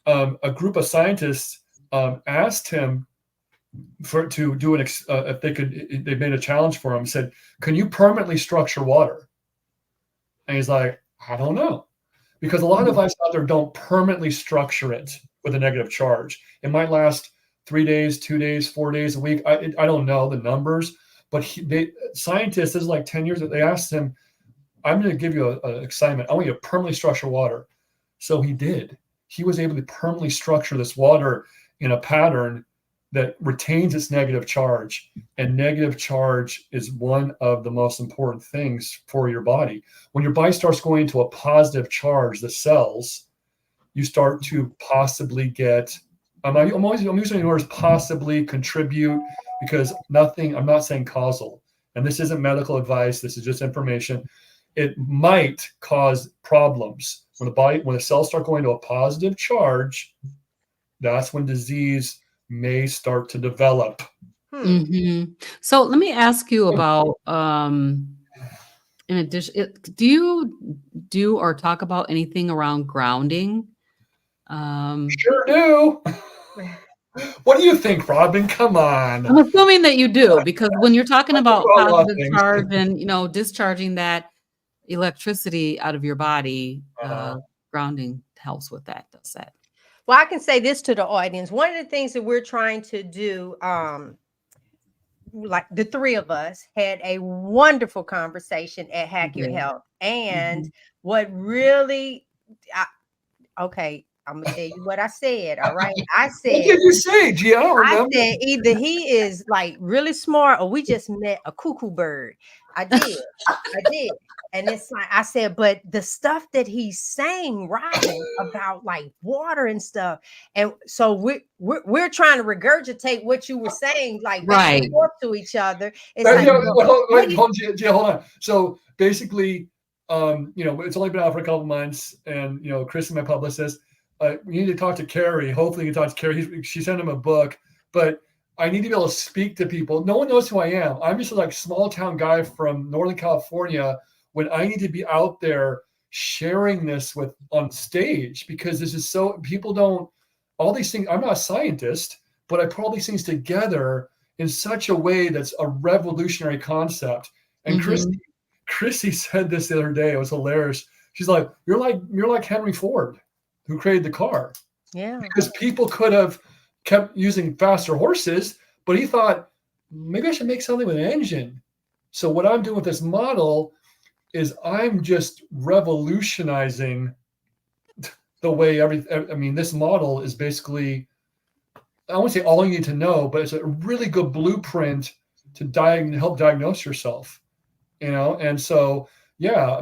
a group of scientists asked him to do if they made a challenge for him, said, can you permanently structure water? And he's like, I don't know. Because a lot of devices out there don't permanently structure it with a negative charge. It might last 3 days, 2 days, 4 days, a week. I don't know the numbers, but scientists, this is like 10 years, they asked him, I'm going to give you an assignment. I want you to permanently structure water. So he did. He was able to permanently structure this water in a pattern that retains its negative charge. And negative charge is one of the most important things for your body. When your body starts going into a positive charge, the cells, you start to possibly get, I'm using the words possibly, contribute, because I'm not saying causal. And this isn't medical advice. This is just information. It might cause problems. When the cells start going to a positive charge, that's when disease may start to develop. Mm-hmm. So let me ask you about, in addition, do you do or talk about anything around grounding? Sure do. What do you think, Robyn? Come on. I'm assuming that you do, because when you're talking about a lot of positive things. charge and, discharging that electricity out of your body, grounding helps with that, does that? Well, I can say this to the audience. One of the things that we're trying to do, like the 3 of us had a wonderful conversation at Hack Your Health. And what really, okay, I'm gonna tell you what I said. All right, I said. What did you say, Gia? I don't remember. I said either he is like really smart or we just met a cuckoo bird. I did. And it's like I said, but the stuff that he's saying, Robyn, about like water and stuff, and so we're trying to regurgitate what you were saying, like back and forth to each other. It's like, hold on. So basically, it's only been out for a couple of months, and Chris, my publicist, we need to talk to Carrie. Hopefully, you can talk to Carrie. She sent him a book, but I need to be able to speak to people. No one knows who I am. I'm just like small town guy from Northern California. When I need to be out there sharing this on stage, because this is so people don't all these things. I'm not a scientist, but I put all these things together in such a way that's a revolutionary concept. And Chrissy said this the other day. It was hilarious. She's like, "You're like Henry Ford, who created the car." Yeah. Because people could have kept using faster horses, but he thought, maybe I should make something with an engine. So what I'm doing with this model is I'm just revolutionizing the way this model is basically, I won't say all you need to know, but it's a really good blueprint to help diagnose yourself, And so, yeah,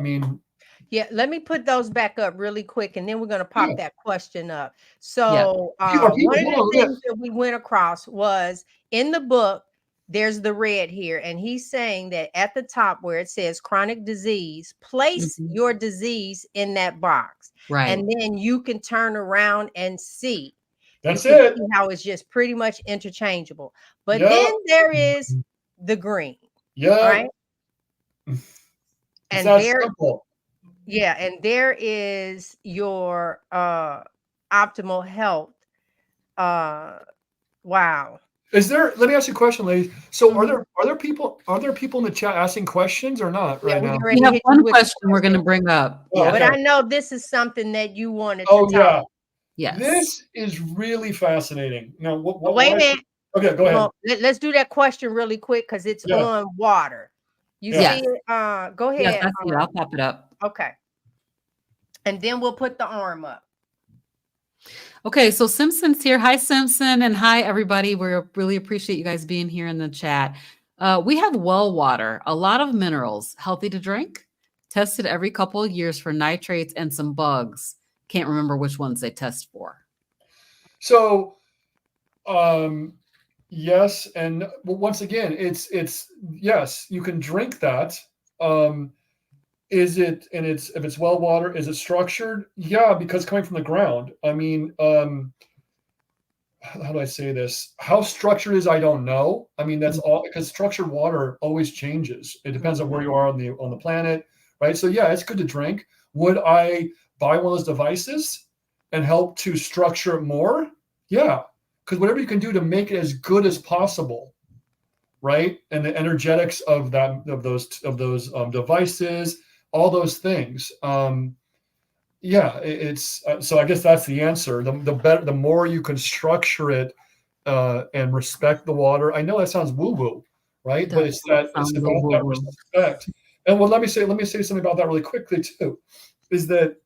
Yeah, let me put those back up really quick, and then we're going to pop that question up. Yeah. So, one of the things that we went across was in the book, there's the red here, and he's saying that at the top where it says chronic disease, place your disease in that box. Right. And then you can turn around and see. That's you can it. see how it's just pretty much interchangeable. But Yep. then there is the green. Yeah. Right. It's that simple. Yeah, and there is your optimal health. Wow. Let me ask you a question, ladies. So are there people in the chat asking questions or not right now? We have one question we're going to bring up. Yeah. But I know this is something that you wanted to talk about. Yes. This is really fascinating. Now, wait a minute. Okay, go ahead. Let's do that question really quick because it's on water. You see it? Go ahead. Yes, I see it. I'll pop it up. Okay. And then we'll put the arm up. Okay, so Simpson's here. Hi, Simpson, and hi, everybody. We really appreciate you guys being here in the chat. We have well water, a lot of minerals, healthy to drink, tested every couple of years for nitrates and some bugs. Can't remember which ones they test for. So, yes, and once again, it's yes, you can drink that. If it's well water, is it structured? Yeah, because coming from the ground. I mean, how do I say this? How structured is, I don't know. I mean, that's all, because structured water always changes. It depends on where you are on the planet, right? So yeah, it's good to drink. Would I buy one of those devices and help to structure it more? Yeah, because whatever you can do to make it as good as possible, right? And the energetics of those devices, all those things. Yeah, it's so I guess that's the answer. The better, the more you can structure it and respect the water. I know that sounds woo-woo, right? But it's about that respect. And let me say something about that really quickly too. Is that,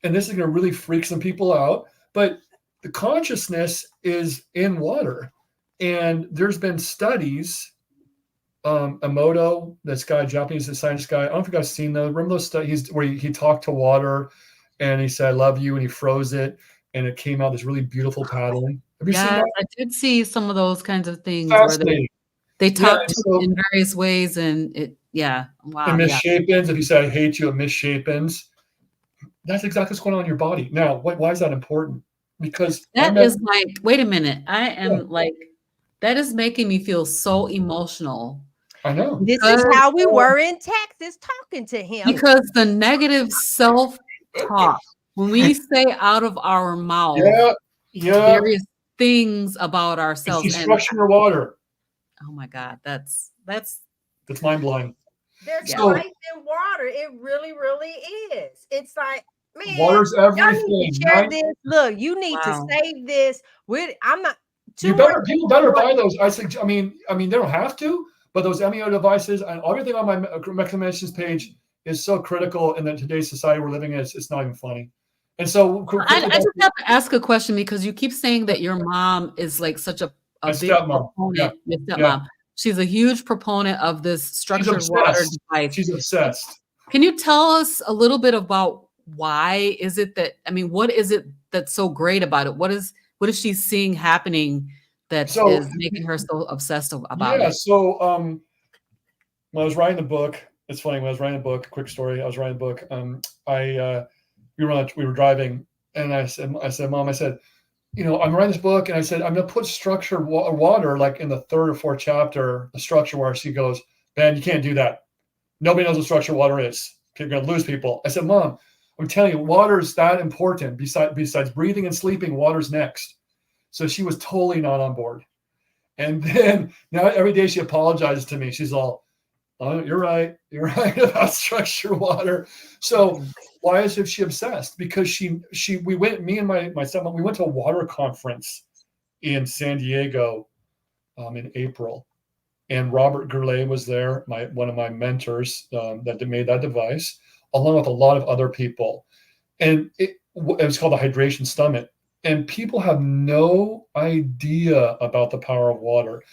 and this is going to really freak some people out, but the consciousness is in water, and there's been studies. Emoto, this guy, Japanese scientist guy. I don't know if you guys seen those. Remember those studies where he talked to water and he said, "I love you," and he froze it, and it came out this really beautiful pattern. Have you seen that? I did see some of those kinds of things where they talk in various ways, and wow. And misshapens. If you say, "I hate you," it misshapens. That's exactly what's going on in your body. Now, why is that important? Because that is like, wait a minute, I am like, that is making me feel so emotional. I know. This is how we were in Texas talking to him. Because the negative self-talk, when we say out of our mouth, various things about ourselves. It's destruction of water. Oh my God, that's mind blowing. There's life in water. It really, really is. It's like, man, water's everything. Share this. Look, you need to save this. I'm not. People better buy those. I mean, they don't have to, but those MEO devices and everything on my recommendations page is so critical in today's society we're living in. It's not even funny. And so I just have to ask a question, because you keep saying that your mom is like such a big stepmom. proponent. Your stepmom. She's a huge proponent of this structured water device. She's obsessed. Can you tell us a little bit about why is it that, what is it that's so great about it? What is she seeing happening that is making her so obsessed about it? Yeah, so when I was writing the book, it's funny, when I was writing the book, quick story, I was writing the book, we were driving, and I said, Mom, I'm writing this book, and I said, I'm going to put structured water like in the 3rd or 4th chapter, the structure where she goes, Ben, you can't do that. Nobody knows what structured water is. You're going to lose people. I said, Mom, I'm telling you, water is that important. Besides breathing and sleeping, water's next. So she was totally not on board. And then now every day she apologizes to me. She's all, "Oh, you're right about structured water." So why is she obsessed? Because we went, me and my stepmom, we went to a water conference in San Diego in April, and Robert Gurley was there, one of my mentors that made that device, along with a lot of other people. And it was called the hydration stomach. And people have no idea about the power of water.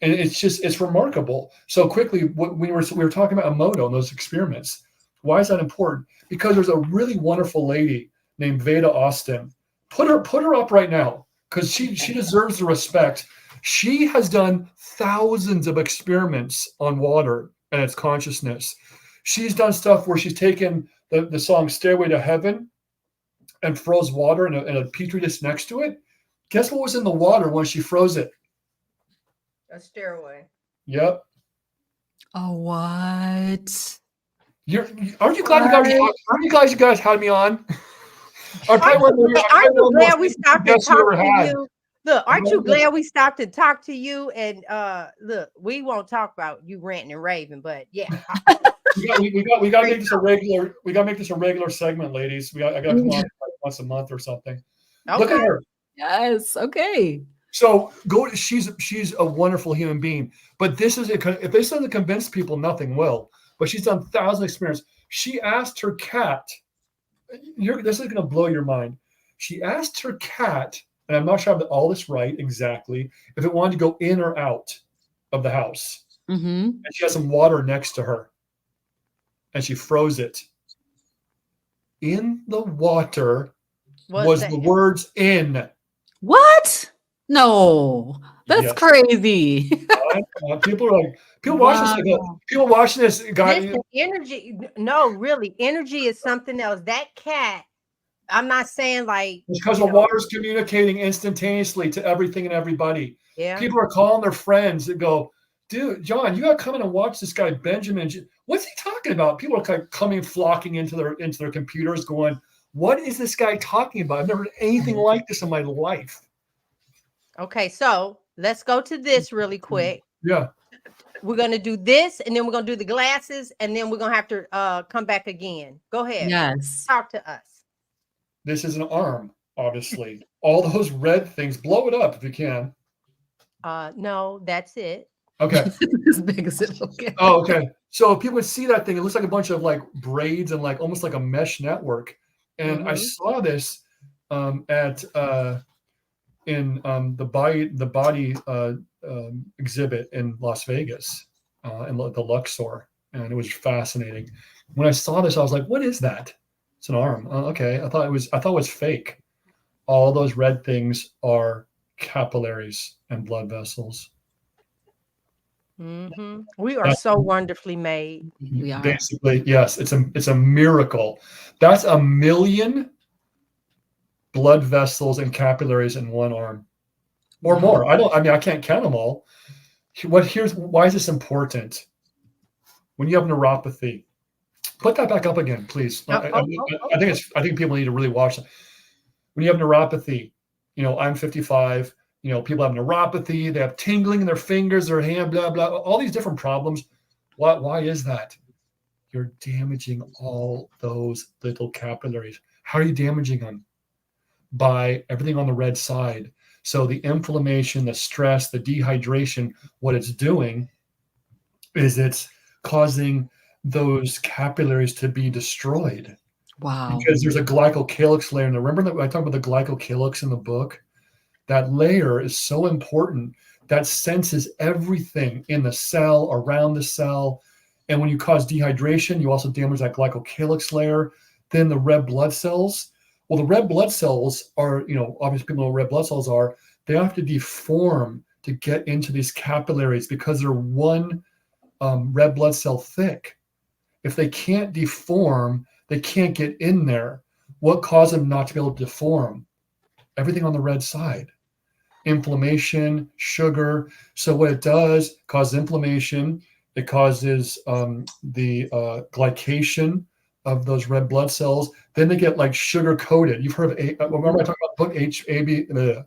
And it's remarkable. So quickly, we were talking about Emoto and those experiments. Why is that important? Because there's a really wonderful lady named Veda Austin. Put her up right now, because she deserves the respect. She has done thousands of experiments on water and its consciousness. She's done stuff where she's taken the song Stairway to Heaven and froze water in a petri dish next to it. Guess what was in the water when she froze it? A stairway. Yep. Oh, what? Aren't you glad you guys had me on? Aren't you glad we stopped and talked to had. you? Look, aren't you glad we stopped and talked to you? And look, we won't talk about you ranting and raving, but yeah. we got to make this a regular. We got to make this a regular segment, ladies. I got to come on like once a month or something. Okay. Look at her. Yes. Okay. So she's a wonderful human being, but if this doesn't convince people, nothing will. But she's done thousands of experiments. She asked her cat, this is going to blow your mind. She asked her cat, and I'm not sure I have all this right exactly, if it wanted to go in or out of the house. Mm-hmm. And she had some water next to her, and she froze it. In the water was the words "in." What? No, that's crazy. People watching this. People watching this. Listen, energy. No, really, energy is something else. That cat. I'm not saying like it's because the water's communicating instantaneously to everything and everybody. Yeah. People are calling their friends that go, "Dude, John, you got to come in and watch this guy Benjamin. What's he talking about?" People are coming, flocking into their computers, going, "What is this guy talking about? I've never heard anything like this in my life." Okay, so let's go to this really quick. Yeah. We're going to do this, and then we're going to do the glasses, and then we're going to have to come back again. Go ahead. Yes. Talk to us. This is an arm, obviously. All those red things, blow it up if you can. No, that's it. Okay. As big as it. Okay. Oh, okay. So if people would see that thing, it looks like a bunch of like braids and like almost like a mesh network. And I saw this in the body exhibit in Las Vegas in the Luxor, and it was fascinating. When I saw this, I was like, "What is that?" It's an arm. Okay, I thought it was fake. All those red things are capillaries and blood vessels. Mm-hmm. We are so wonderfully made. We are. Basically, yes. It's a miracle. That's 1 million blood vessels and capillaries in one arm, or more. I can't count them all. Why is this important? When you have neuropathy, put that back up again, please. I think people need to really watch that. When you have neuropathy, I'm 55. People have neuropathy. They have tingling in their fingers, their hand, blah blah. All these different problems. Why is that? You're damaging all those little capillaries. How are you damaging them? By everything on the red side. So the inflammation, the stress, the dehydration, what it's doing is it's causing those capillaries to be destroyed. Wow. Because there's a glycocalyx layer. And remember that I talked about the glycocalyx in the book? That layer is so important. That senses everything in the cell, around the cell. And when you cause dehydration, you also damage that glycocalyx layer. Then the red blood cells. Well, the red blood cells are, obviously people know what red blood cells are. They have to deform to get into these capillaries because they're one red blood cell thick. If they can't deform, they can't get in there. What caused them not to be able to deform? Everything on the red side. Inflammation, sugar. So what it does causes inflammation. It causes the glycation of those red blood cells. Then they get like sugar coated. You've heard of remember I talked about the book the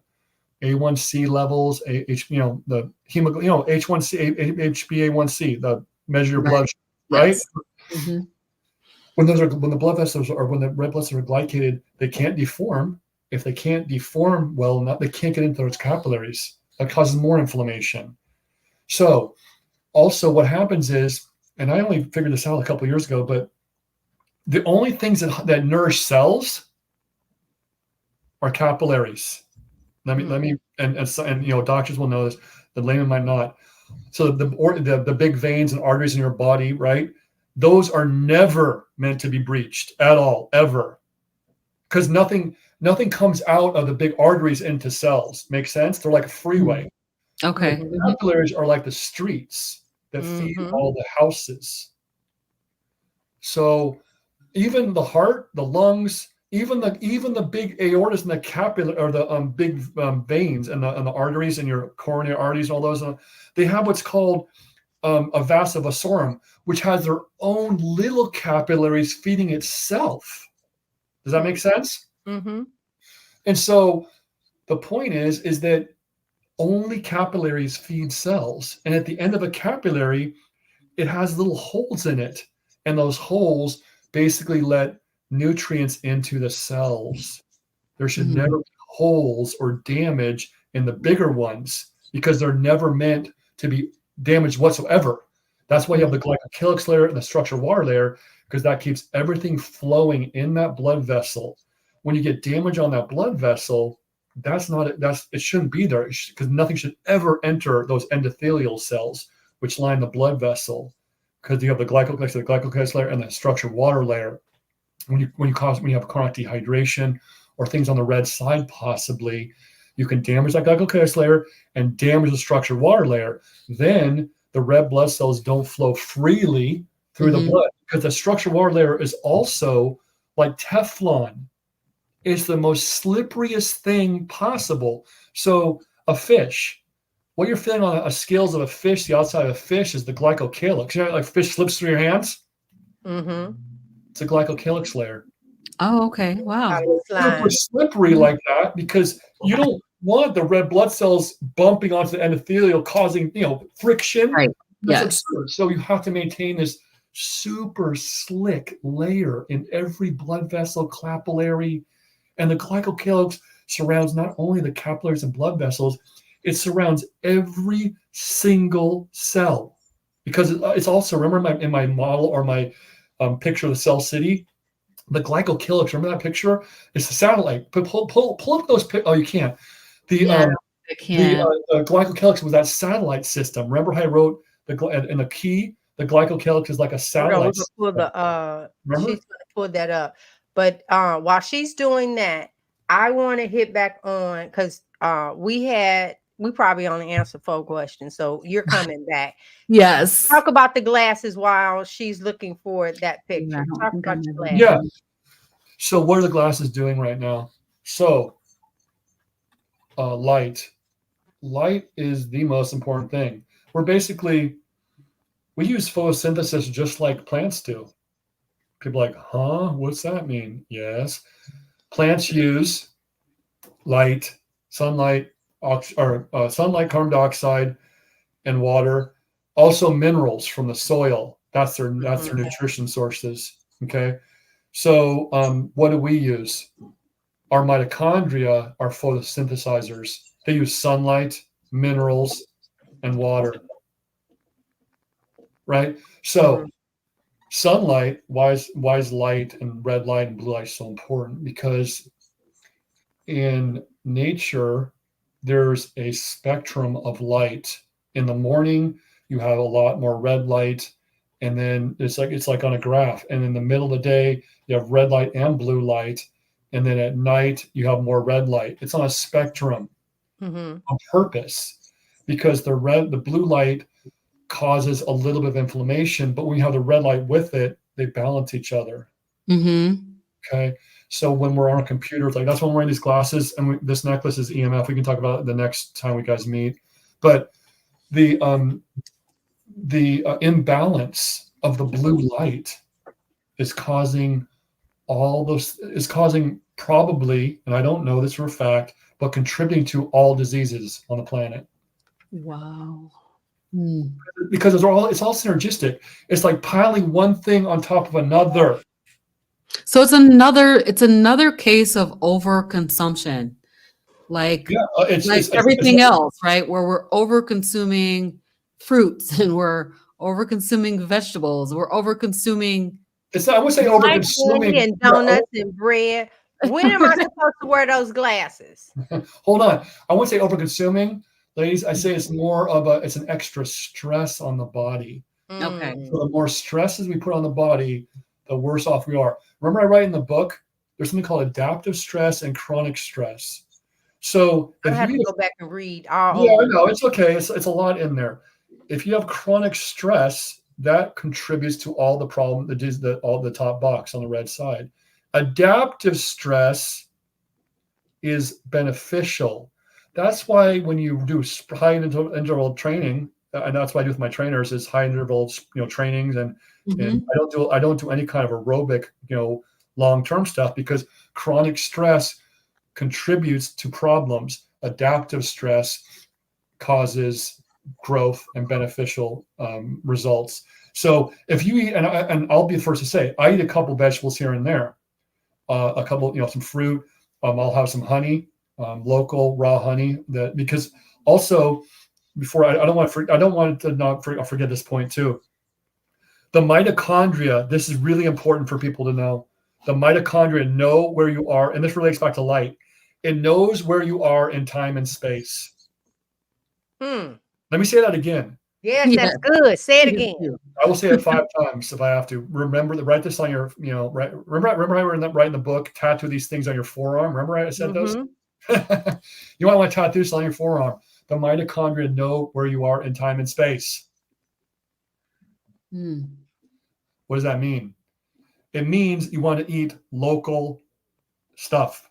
A1C levels, the hemoglobin, H1C, HbA1c, the measure your blood sugar, right? Yes. Mm-hmm. When the blood vessels or when the red blood cells are glycated, they can't deform. If they can't deform well enough, they can't get into those capillaries. That causes more inflammation. So also what happens is, and I only figured this out a couple of years ago, but the only things that nourish cells are capillaries. Let me and doctors will know this, the layman might not. So the big veins and arteries in your body, right? Those are never meant to be breached at all, ever, because nothing comes out of the big arteries into cells. Make sense? They're like a freeway. Okay. Mhm. The capillaries are like the streets that feed all the houses. So even the heart, the lungs, even the big aortas and the capillary, or the big veins and the arteries and your coronary arteries and all those, they have what's called a vasa vasorum, which has their own little capillaries feeding itself. Does that make sense? Mm-hmm. And so the point is that only capillaries feed cells, and at the end of a capillary, it has little holes in it, and those holes basically let nutrients into the cells. There should never be holes or damage in the bigger ones, because they're never meant to be damaged whatsoever. That's why you have the glycocalyx layer and the structural water layer, because that keeps everything flowing in that blood vessel. When you get damage on that blood vessel, it shouldn't be there, because nothing should ever enter those endothelial cells which line the blood vessel, because you have the glycocalyx layer and the structured water layer. When you have chronic dehydration or things on the red side, possibly, you can damage that glycocalyx layer and damage the structured water layer. Then the red blood cells don't flow freely through the blood, because the structured water layer is also like Teflon. It's the most slipperiest thing possible. So a fish, what you're feeling on a scales of a fish, the outside of a fish is the glycocalyx. You know, like fish slips through your hands? Mm-hmm. It's a glycocalyx layer. Oh, okay. Wow. Super slippery like that, because you don't want the red blood cells bumping onto the endothelial, causing friction. Right. That's Yes. absurd. So you have to maintain this super slick layer in every blood vessel, capillary, and the glycocalyx surrounds not only the capillaries and blood vessels, it surrounds every single cell, because it's also, remember in my model, or my picture of the cell city, the glycocalyx, remember that picture? It's the satellite. But pull up those. Oh, you can't. The I can't. the glycocalyx was that satellite system. Remember how I wrote in the key? The glycocalyx is like a satellite system. Remember? She's gonna pull that up. But while she's doing that, I want to hit back on, because we probably only answered 4 questions, so you're coming back. Yes. Talk about the glasses while she's looking for that picture. Talk about your glasses. Yeah. So what are the glasses doing right now? So light is the most important thing. We use photosynthesis just like plants do. People are like, huh? What's that mean? Yes. Plants use light, sunlight, sunlight, carbon dioxide, and water. Also minerals from the soil. That's their nutrition sources. Okay. So what do we use? Our mitochondria are photosynthesizers. They use sunlight, minerals, and water. Right? So sunlight, why is light and red light and blue light so important? Because in nature, there's a spectrum of light. In the morning, you have a lot more red light, and then it's like on a graph. And in the middle of the day, you have red light and blue light, and then at night you have more red light. It's on a spectrum on purpose, because the blue light causes a little bit of inflammation, but when you have the red light with it, they balance each other. Okay. So when we're on a computer, that's when we're wearing these glasses, and this necklace is EMF. We can talk about it the next time we guys meet. But the imbalance of the blue light is causing probably, and I don't know this for a fact, but contributing to all diseases on the planet. Wow. Because it's all synergistic. It's like piling one thing on top of another. So it's another case of overconsumption, like everything else, right? Where we're overconsuming fruits, and we're overconsuming vegetables, we're overconsuming. I would say overconsuming and donuts and bread. When am I supposed to wear those glasses? Hold on. I won't say over-consuming. Ladies, I say it's more of it's an extra stress on the body. Okay. Mm. So the more stresses we put on the body, the worse off we are. Remember I write in the book, there's something called adaptive stress and chronic stress. So I if have to you, go back and read all yeah, over. no, it's okay. It's a lot in there. If you have chronic stress, that contributes to all the problem, all the top box on the red side. Adaptive stress is beneficial. That's why when you do high interval training, and that's what I do with my trainers is high interval, trainings, and Mhm. I don't do any kind of aerobic, long-term stuff because chronic stress contributes to problems. Adaptive stress causes growth and beneficial results. So if you eat, and I'll be the first to say, I eat a couple vegetables here and there, a couple, some fruit. I'll have some honey, local raw honey. That because also before I don't want to not forget this point too. The mitochondria. This is really important for people to know. The mitochondria know where you are, and this relates back to light. It knows where you are in time and space. Hmm. Let me say that again. Yes, Yeah. that's good. Say it again. I will say it 5 times if I have to. Remember to write this on your, remember I writing the book, tattoo these things on your forearm. Remember I said those? Mhm. You want to tattoo this on your forearm. The mitochondria know where you are in time and space. Mm. What does that mean? It means you want to eat local stuff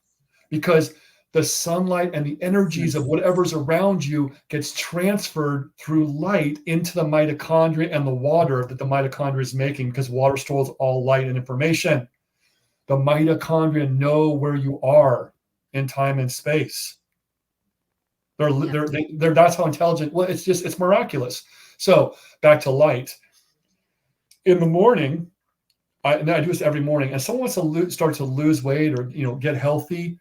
because the sunlight and the energies of whatever's around you gets transferred through light into the mitochondria and the water that the mitochondria is making because water stores all light and information. The mitochondria know where you are in time and space. They're that's how intelligent. Well, it's miraculous. So back to light. In the morning, I do this every morning. And someone wants to start to lose weight or get healthy,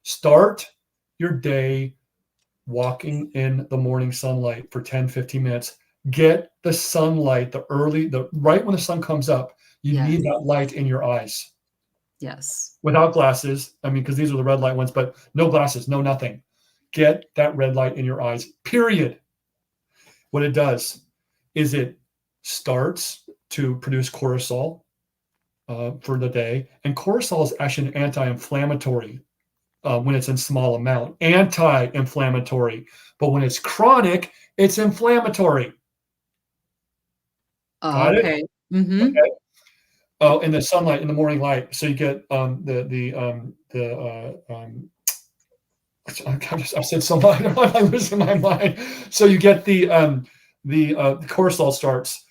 start your day walking in the morning sunlight for 10, 15 minutes. Get the sunlight, right when the sun comes up, you need that light in your eyes. Yes. Without glasses, because these are the red light ones, but no glasses, no nothing. Get that red light in your eyes, period. What it does is it starts to produce cortisol for the day. And cortisol is actually an anti-inflammatory when it's in small amount, anti-inflammatory. But when it's chronic, it's inflammatory. Got it? Okay. Mm-hmm. Okay. Oh, in the sunlight, in the morning light. So you get I've said so much. I'm losing my mind. So you get the cortisol starts.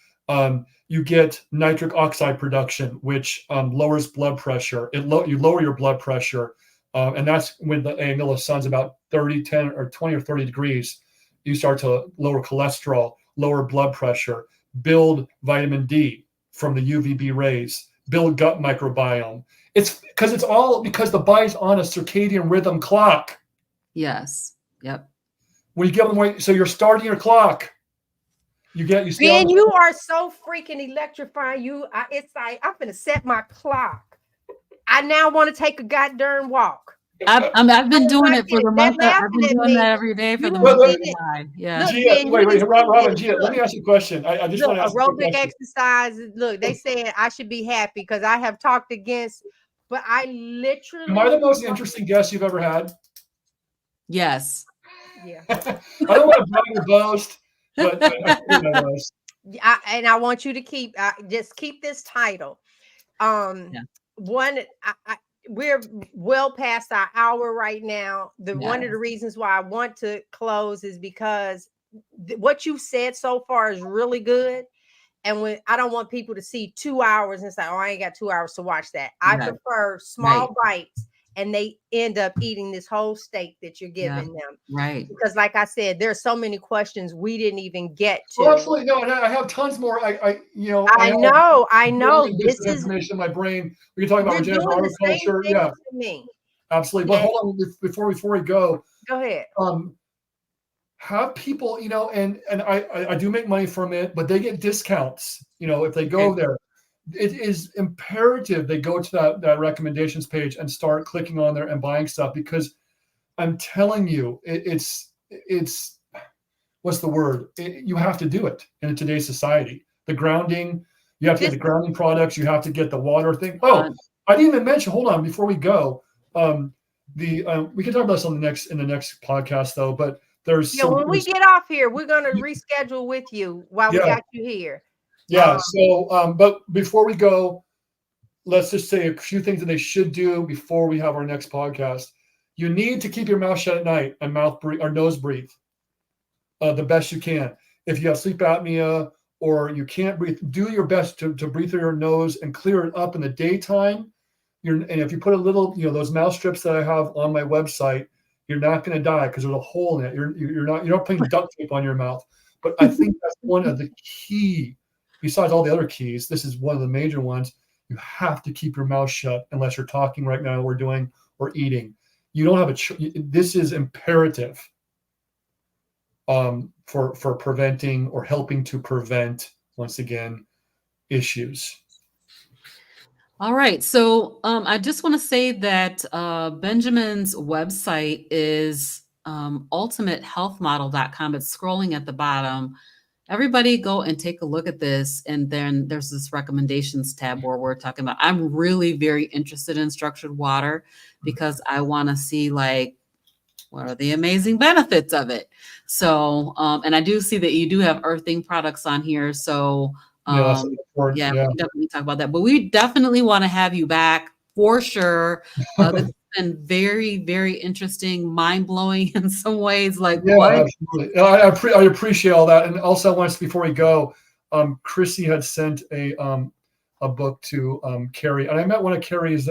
You get nitric oxide production, which lowers blood pressure. You lower your blood pressure, and that's when the angle of sun's about 30, 10, or 20 or 30 degrees. You start to lower cholesterol, lower blood pressure, build vitamin D from the UVB rays, build gut microbiome. It's all because the body's on a circadian rhythm clock. Yes. Yep. When you get them away, so you're starting your clock. Ben, you are so freaking electrifying. It's like I'm gonna set my clock. I now want to take a goddamn walk. I've been doing it for the month. I've been doing that every day for the month of July. Yeah. Gia, wait, Robyn, Gia, let me ask you a question. I just want to ask aerobic exercises. Look, they said I should be happy because I have talked against, but I literally. Am I the most interesting guest you've ever had? Yes. Yeah. I don't want to brag or boast, but I want you to keep this title. We're well past our hour right now. One of the reasons why I want to close is because what you said so far is really good. And when I don't want people to see 2 hours and say, "Oh, I ain't got 2 hours to watch that." I prefer small bites, and they end up eating this whole steak that you're giving them. Right. Because, like I said, there's so many questions we didn't even get to. Oh, absolutely. No, I have tons more. I know. This is information in my brain. We can talk about regenerative agriculture. Yeah, absolutely. But hold on, before we go ahead. Have people, and I do make money from it, but they get discounts, if they go there. it is imperative they go to that recommendations page and start clicking on there and buying stuff, because I'm telling you, it's what's the word? You have to do it in today's society. The grounding, you have to get the grounding products. You have to get the water thing. Oh, I didn't even mention. Hold on, before we go, we can talk about this in the next podcast though. But when we get off here, we're gonna reschedule with you while we got you here. Yeah. But before we go, let's just say a few things that they should do before we have our next podcast. You need to keep your mouth shut at night and nose breathe the best you can. If you have sleep apnea or you can't breathe, do your best to breathe through your nose and clear it up in the daytime. And if you put a little, those mouth strips that I have on my website, you're not going to die because there's a hole in it. You're not putting duct tape on your mouth. But I think that's one of the key, besides all the other keys, this is one of the major ones. You have to keep your mouth shut unless you're talking right now, or eating. You don't have this is imperative for preventing or helping to prevent, once again, issues. All right. So I just want to say that Benjamin's website is ultimatehealthmodel.com. It's scrolling at the bottom. Everybody go and take a look at this. And then there's this recommendations tab where we're talking about, I'm really very interested in structured water because I want to see what are the amazing benefits of it. So, and I do see that you do have earthing products on here. So we definitely talk about that, but we definitely want to have you back for sure. This has been very, very interesting, mind-blowing in some ways. What? Absolutely. I appreciate all that. And also once before we go, Chrissy had sent a book to Carrie, and I met one of Carrie's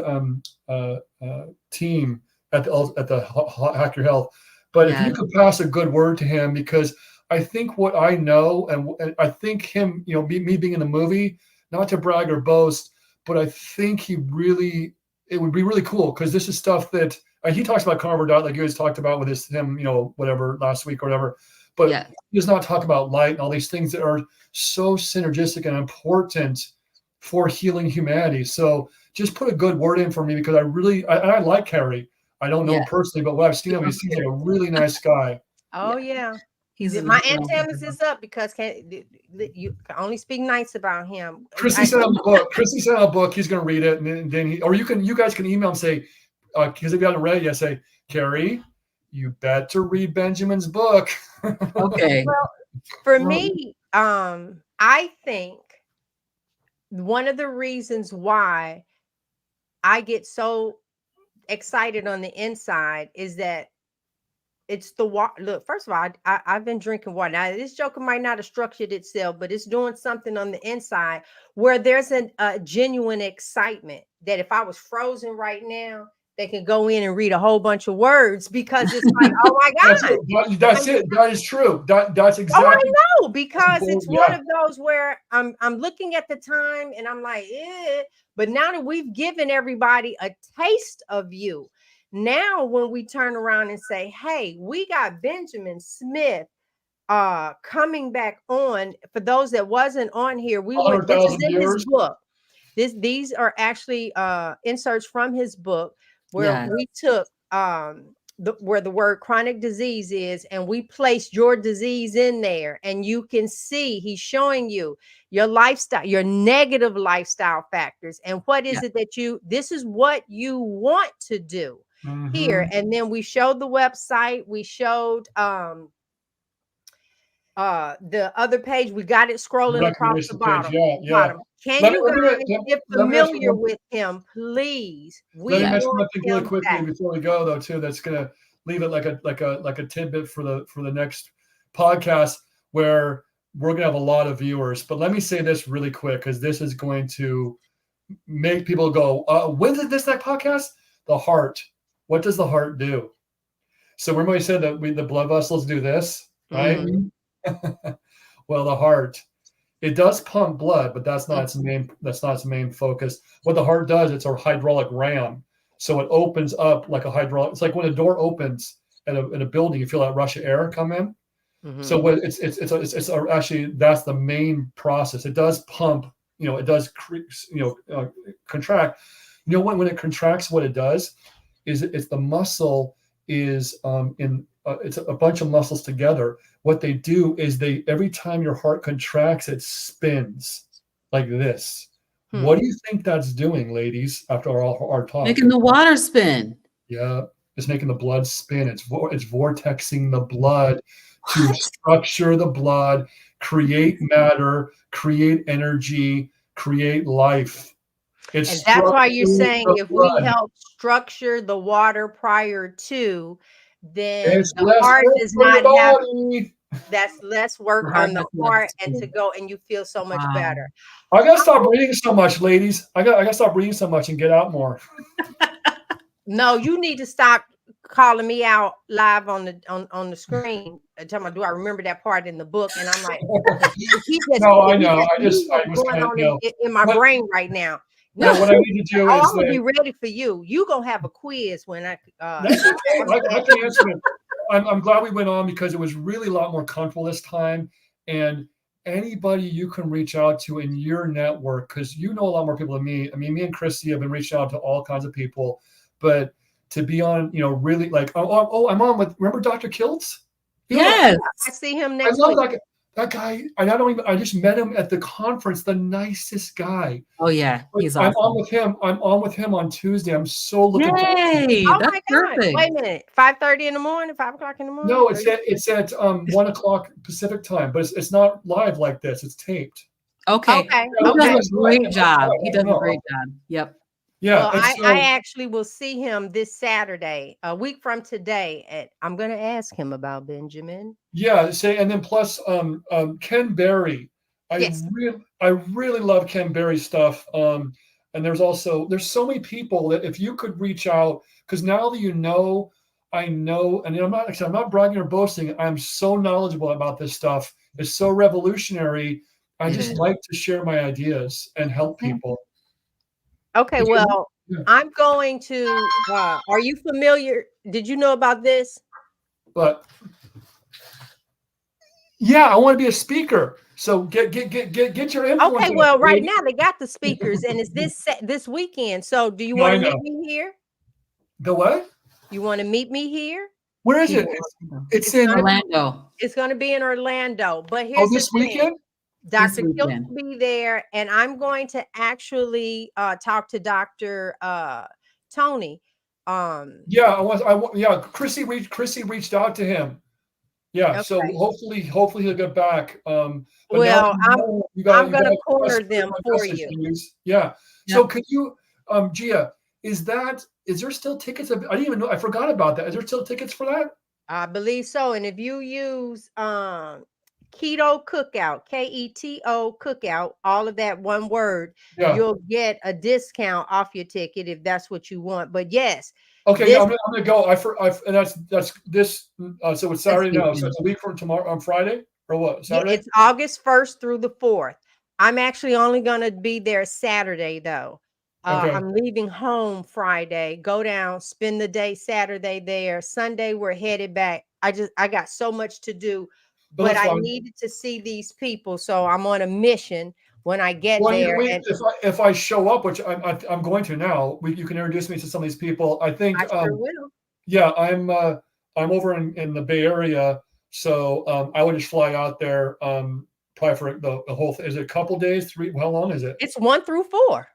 team at the Hack Your Health. But if you could pass a good word to him, because I think what I know, and I think him, me being in the movie, not to brag or boast, but I think it would be really cool, because this is stuff that he talks about carnivore diet, like you guys talked about with him, whatever, last week or whatever. But he does not talk about light and all these things that are so synergistic and important for healing humanity. So just put a good word in for me, because I like Carrie. I don't know him personally, but what I've seen him, he seems like a really nice guy. Oh yeah. My antennas is up because you can only speak nice about him. Chrissy sent him a book. He's going to read it, and then you guys can email him and say, because if you haven't read it yet, say, Carrie, you better read Benjamin's book. Okay. Well, for me, I think one of the reasons why I get so excited on the inside is that it's the water. Look, first of all, I've been drinking water. Now, this joker might not have structured itself, but it's doing something on the inside where there's a genuine excitement that if I was frozen right now, they can go in and read a whole bunch of words, because it's like, oh my God. That's it. That is true. That's exactly. Oh, I know, because it's one of those where I'm looking at the time and I'm like, but now that we've given everybody a taste of you, now when we turn around and say, hey, we got Benjamin Smith coming back on. For those that wasn't on here, this is in his book. These are actually inserts from his book where we took where the word chronic disease is, and we placed your disease in there, and you can see he's showing you your lifestyle, your negative lifestyle factors, and what is it that this is what you want to do here. And then we showed the website, we showed the other page, we got it scrolling across the bottom. Can you guys get familiar with him, please? Let me mention something really quickly before we go, though, too. That's gonna leave it like a tidbit for the next podcast, where we're gonna have a lot of viewers. But let me say this really quick, because this is going to make people go, "When's this next podcast?" The heart. What does the heart do? So remember, we said that the blood vessels do this, right? Mm-hmm. Well, the heart. It does pump blood, but that's not its main focus. What the heart does, it's a hydraulic ram. So it opens up like a hydraulic. It's like when a door opens in a building, you feel that rush of air come in. Mm-hmm. So what it's actually, that's the main process. It does pump, it does contract. When it contracts, what it does is it's the muscle is it's a bunch of muscles together. What they do is every time your heart contracts, it spins like this. What do you think that's doing, ladies, after our talk? Making the water spin. Yeah, it's making the blood spin. It's vortexing the blood to structure the blood, create matter, create energy, create life. And that's why you're saying if we help structure the water prior to, then the heart does not have. That's less work on the heart, and to go, and you feel so much better. I gotta stop breathing so much, ladies. I gotta stop breathing so much and get out more. No, you need to stop calling me out live on the screen. Tell me, do I remember that part in the book? And I'm like, no, I know. I was going on in my brain right now. No, what I need to do is I'm gonna be ready for you. You gonna have a quiz when I. I can answer it. I'm glad we went on because it was really a lot more comfortable this time. And anybody you can reach out to in your network, because you know a lot more people than me. I mean, me and Christy have been reaching out to all kinds of people, but to be on, really like, I'm on with, remember Dr. Kiltz? Yes. I see him next week. That guy, I just met him at the conference, the nicest guy. Oh yeah, he's awesome. I'm on with him on Tuesday. I'm so looking forward to it. Oh my God. Wait a minute. 5:30 in the morning, 5 o'clock in the morning? No, it's at 1 o'clock Pacific time, but it's not live like this. It's taped. Okay. He does a great job. Yep. Yeah. Well, I actually will see him this Saturday, a week from today. I'm going to ask him about Benjamin. Yeah. And then plus Ken Berry. I really love Ken Berry's stuff. And there's so many people that if you could reach out, because now that I know, and I'm not bragging or boasting. I'm so knowledgeable about this stuff. It's so revolutionary. I just like to share my ideas and help people. Okay, well, I'm going to. Are you familiar? Did you know about this? But yeah, I want to be a speaker. So get your influence. Okay, well, right now they got the speakers, and it's this weekend. So, do you want to meet me here? The what? You want to meet me here? Where is it? It's in Orlando. It's going to be in Orlando. But here's this weekend. Dr. Kiltz will be there, and I'm going to actually talk to Dr. Tony. Chrissy reached out to him. Yeah, okay. So hopefully he'll get back. I'm going to corner them for you. Yeah. So could you, Gia, is there still tickets? I didn't even know. I forgot about that. Is there still tickets for that? I believe so. And if you use Keto Cookout, KETO Cookout, all of that one word, you'll get a discount off your ticket if that's what you want. But yes. Okay, I'm gonna go. And that's this. So it's Saturday now. So it's a week from tomorrow on Friday or what? Saturday. Yeah, it's August 1st through the 4th. I'm actually only gonna be there Saturday though. I'm leaving home Friday. Go down, spend the day Saturday there. Sunday we're headed back. I got so much to do. But I needed to see these people, so I'm on a mission when I get there. If I show up, which I'm going to now, you can introduce me to some of these people. I think I sure will. Yeah, I'm over in the Bay Area, so I would just fly out there. Probably for the whole thing. Is it a couple days? 3? How long is it? It's 1 through 4.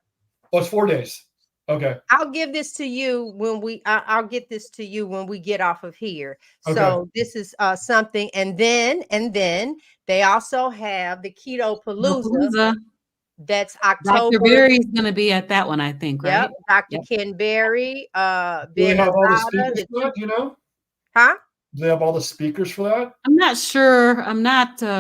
Oh, it's 4 days. Okay. I'll give this to you when I'll get this to you when we get off of here. So this is something, and then they also have the Keto Palooza. That's October. Dr. Berry's going to be at that one, I think, right? Yep. Dr. Ken Berry. Do they have all the speakers for that? Do you know? Huh? Do they have all the speakers for that? I'm not sure.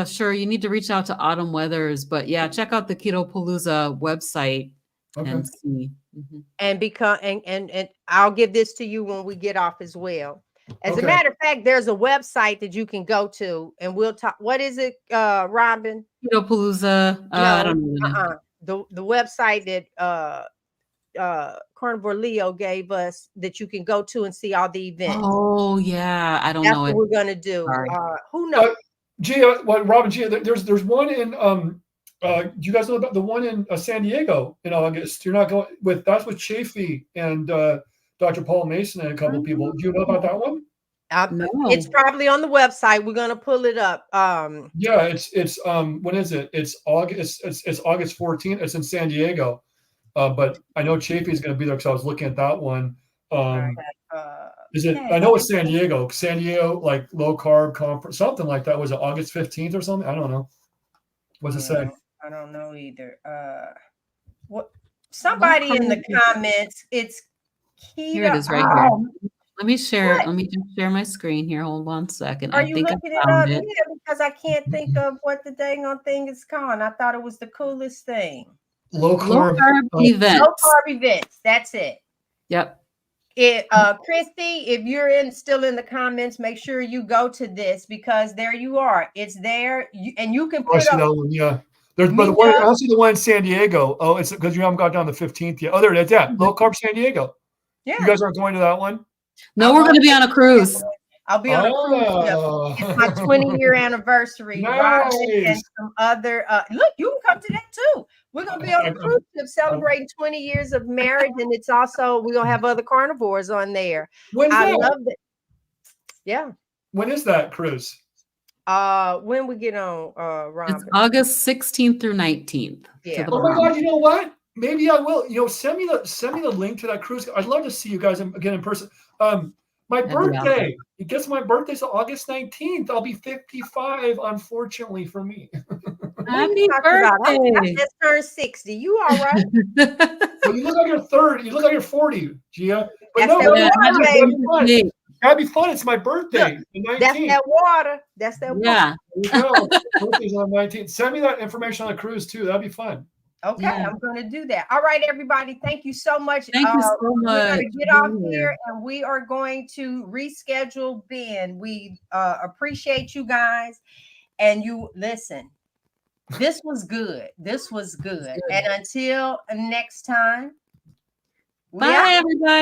Sure. You need to reach out to Autumn Weathers, but yeah, check out the Keto Palooza website and see. Mm-hmm. And I'll give this to you when we get off as well. As a matter of fact, there's a website that you can go to, and we'll talk. What is it, Robyn? Keto Palooza. I don't know. The website that Carnivore Leo gave us that you can go to and see all the events. Oh yeah, I don't know. That's what we're gonna do. Who knows? Robyn, there's one in Do you guys know about the one in San Diego in August? You're not going with that's with Chafee and Dr. Paul Mason and a couple people. Do you know about that one? It's No. probably on the website. We're gonna pull it up. Yeah, it's when is it? It's August. It's August 14th. It's in San Diego. But I know Chafee is going to be there because I was looking at that one. Is it? I know it's San Diego. San Diego, like low carb conference, something like that. Was it August 15th or something? I don't know. What's it say? I don't know either. What? Somebody in the comments. It's keto. Here it is right here. Let me share. Let me just share my screen here. Hold on a second. Are I you think looking I it found up? it. Yeah, because I can't think of what the dang on thing is called. I thought it was the coolest thing. Low carb events. Low carb events. That's it. Yep. Christy, if you're still in the comments, make sure you go to this because there you are. It's there, and you can put up. That one, yeah. There's but the one I see the one in San Diego. Oh, it's because you haven't got down the 15th yet. Oh, there it is. Yeah, low carb San Diego. Yeah. You guys aren't going to that one? No, we're going to be on a cruise. I'll be on a cruise ship. It's my 20-year anniversary. Nice. And some other. Look, you can come to that too. We're going to be on a cruise ship celebrating 20 years of marriage, and it's also we're going to have other carnivores on there. When's I that? love it. Yeah. When is that cruise? When we get on, Robyn? It's August 16th through 19th. Yeah. Oh my God! You know what? Maybe I will. You know, send me the link to that cruise. I'd love to see you guys again in person. My birthday. It gets my birthday, so August 19th. I'll be 55. Unfortunately for me. Happy birthday! I just turned 60. You all right? Well, you look like you're 30. You look like you're 40, Gia. But that'd be fun. It's my birthday. Look, that's that water. That's that water. Yeah. There you go. Birthday's on the 19th. Send me that information on the cruise too. That'd be fun. Okay, yeah. I'm going to do that. All right, everybody. Thank you so much. Thank you so much. We're going to get off here and we are going to reschedule Ben. We appreciate you guys. And you listen, this was good. This was good. And until next time. Bye, everybody.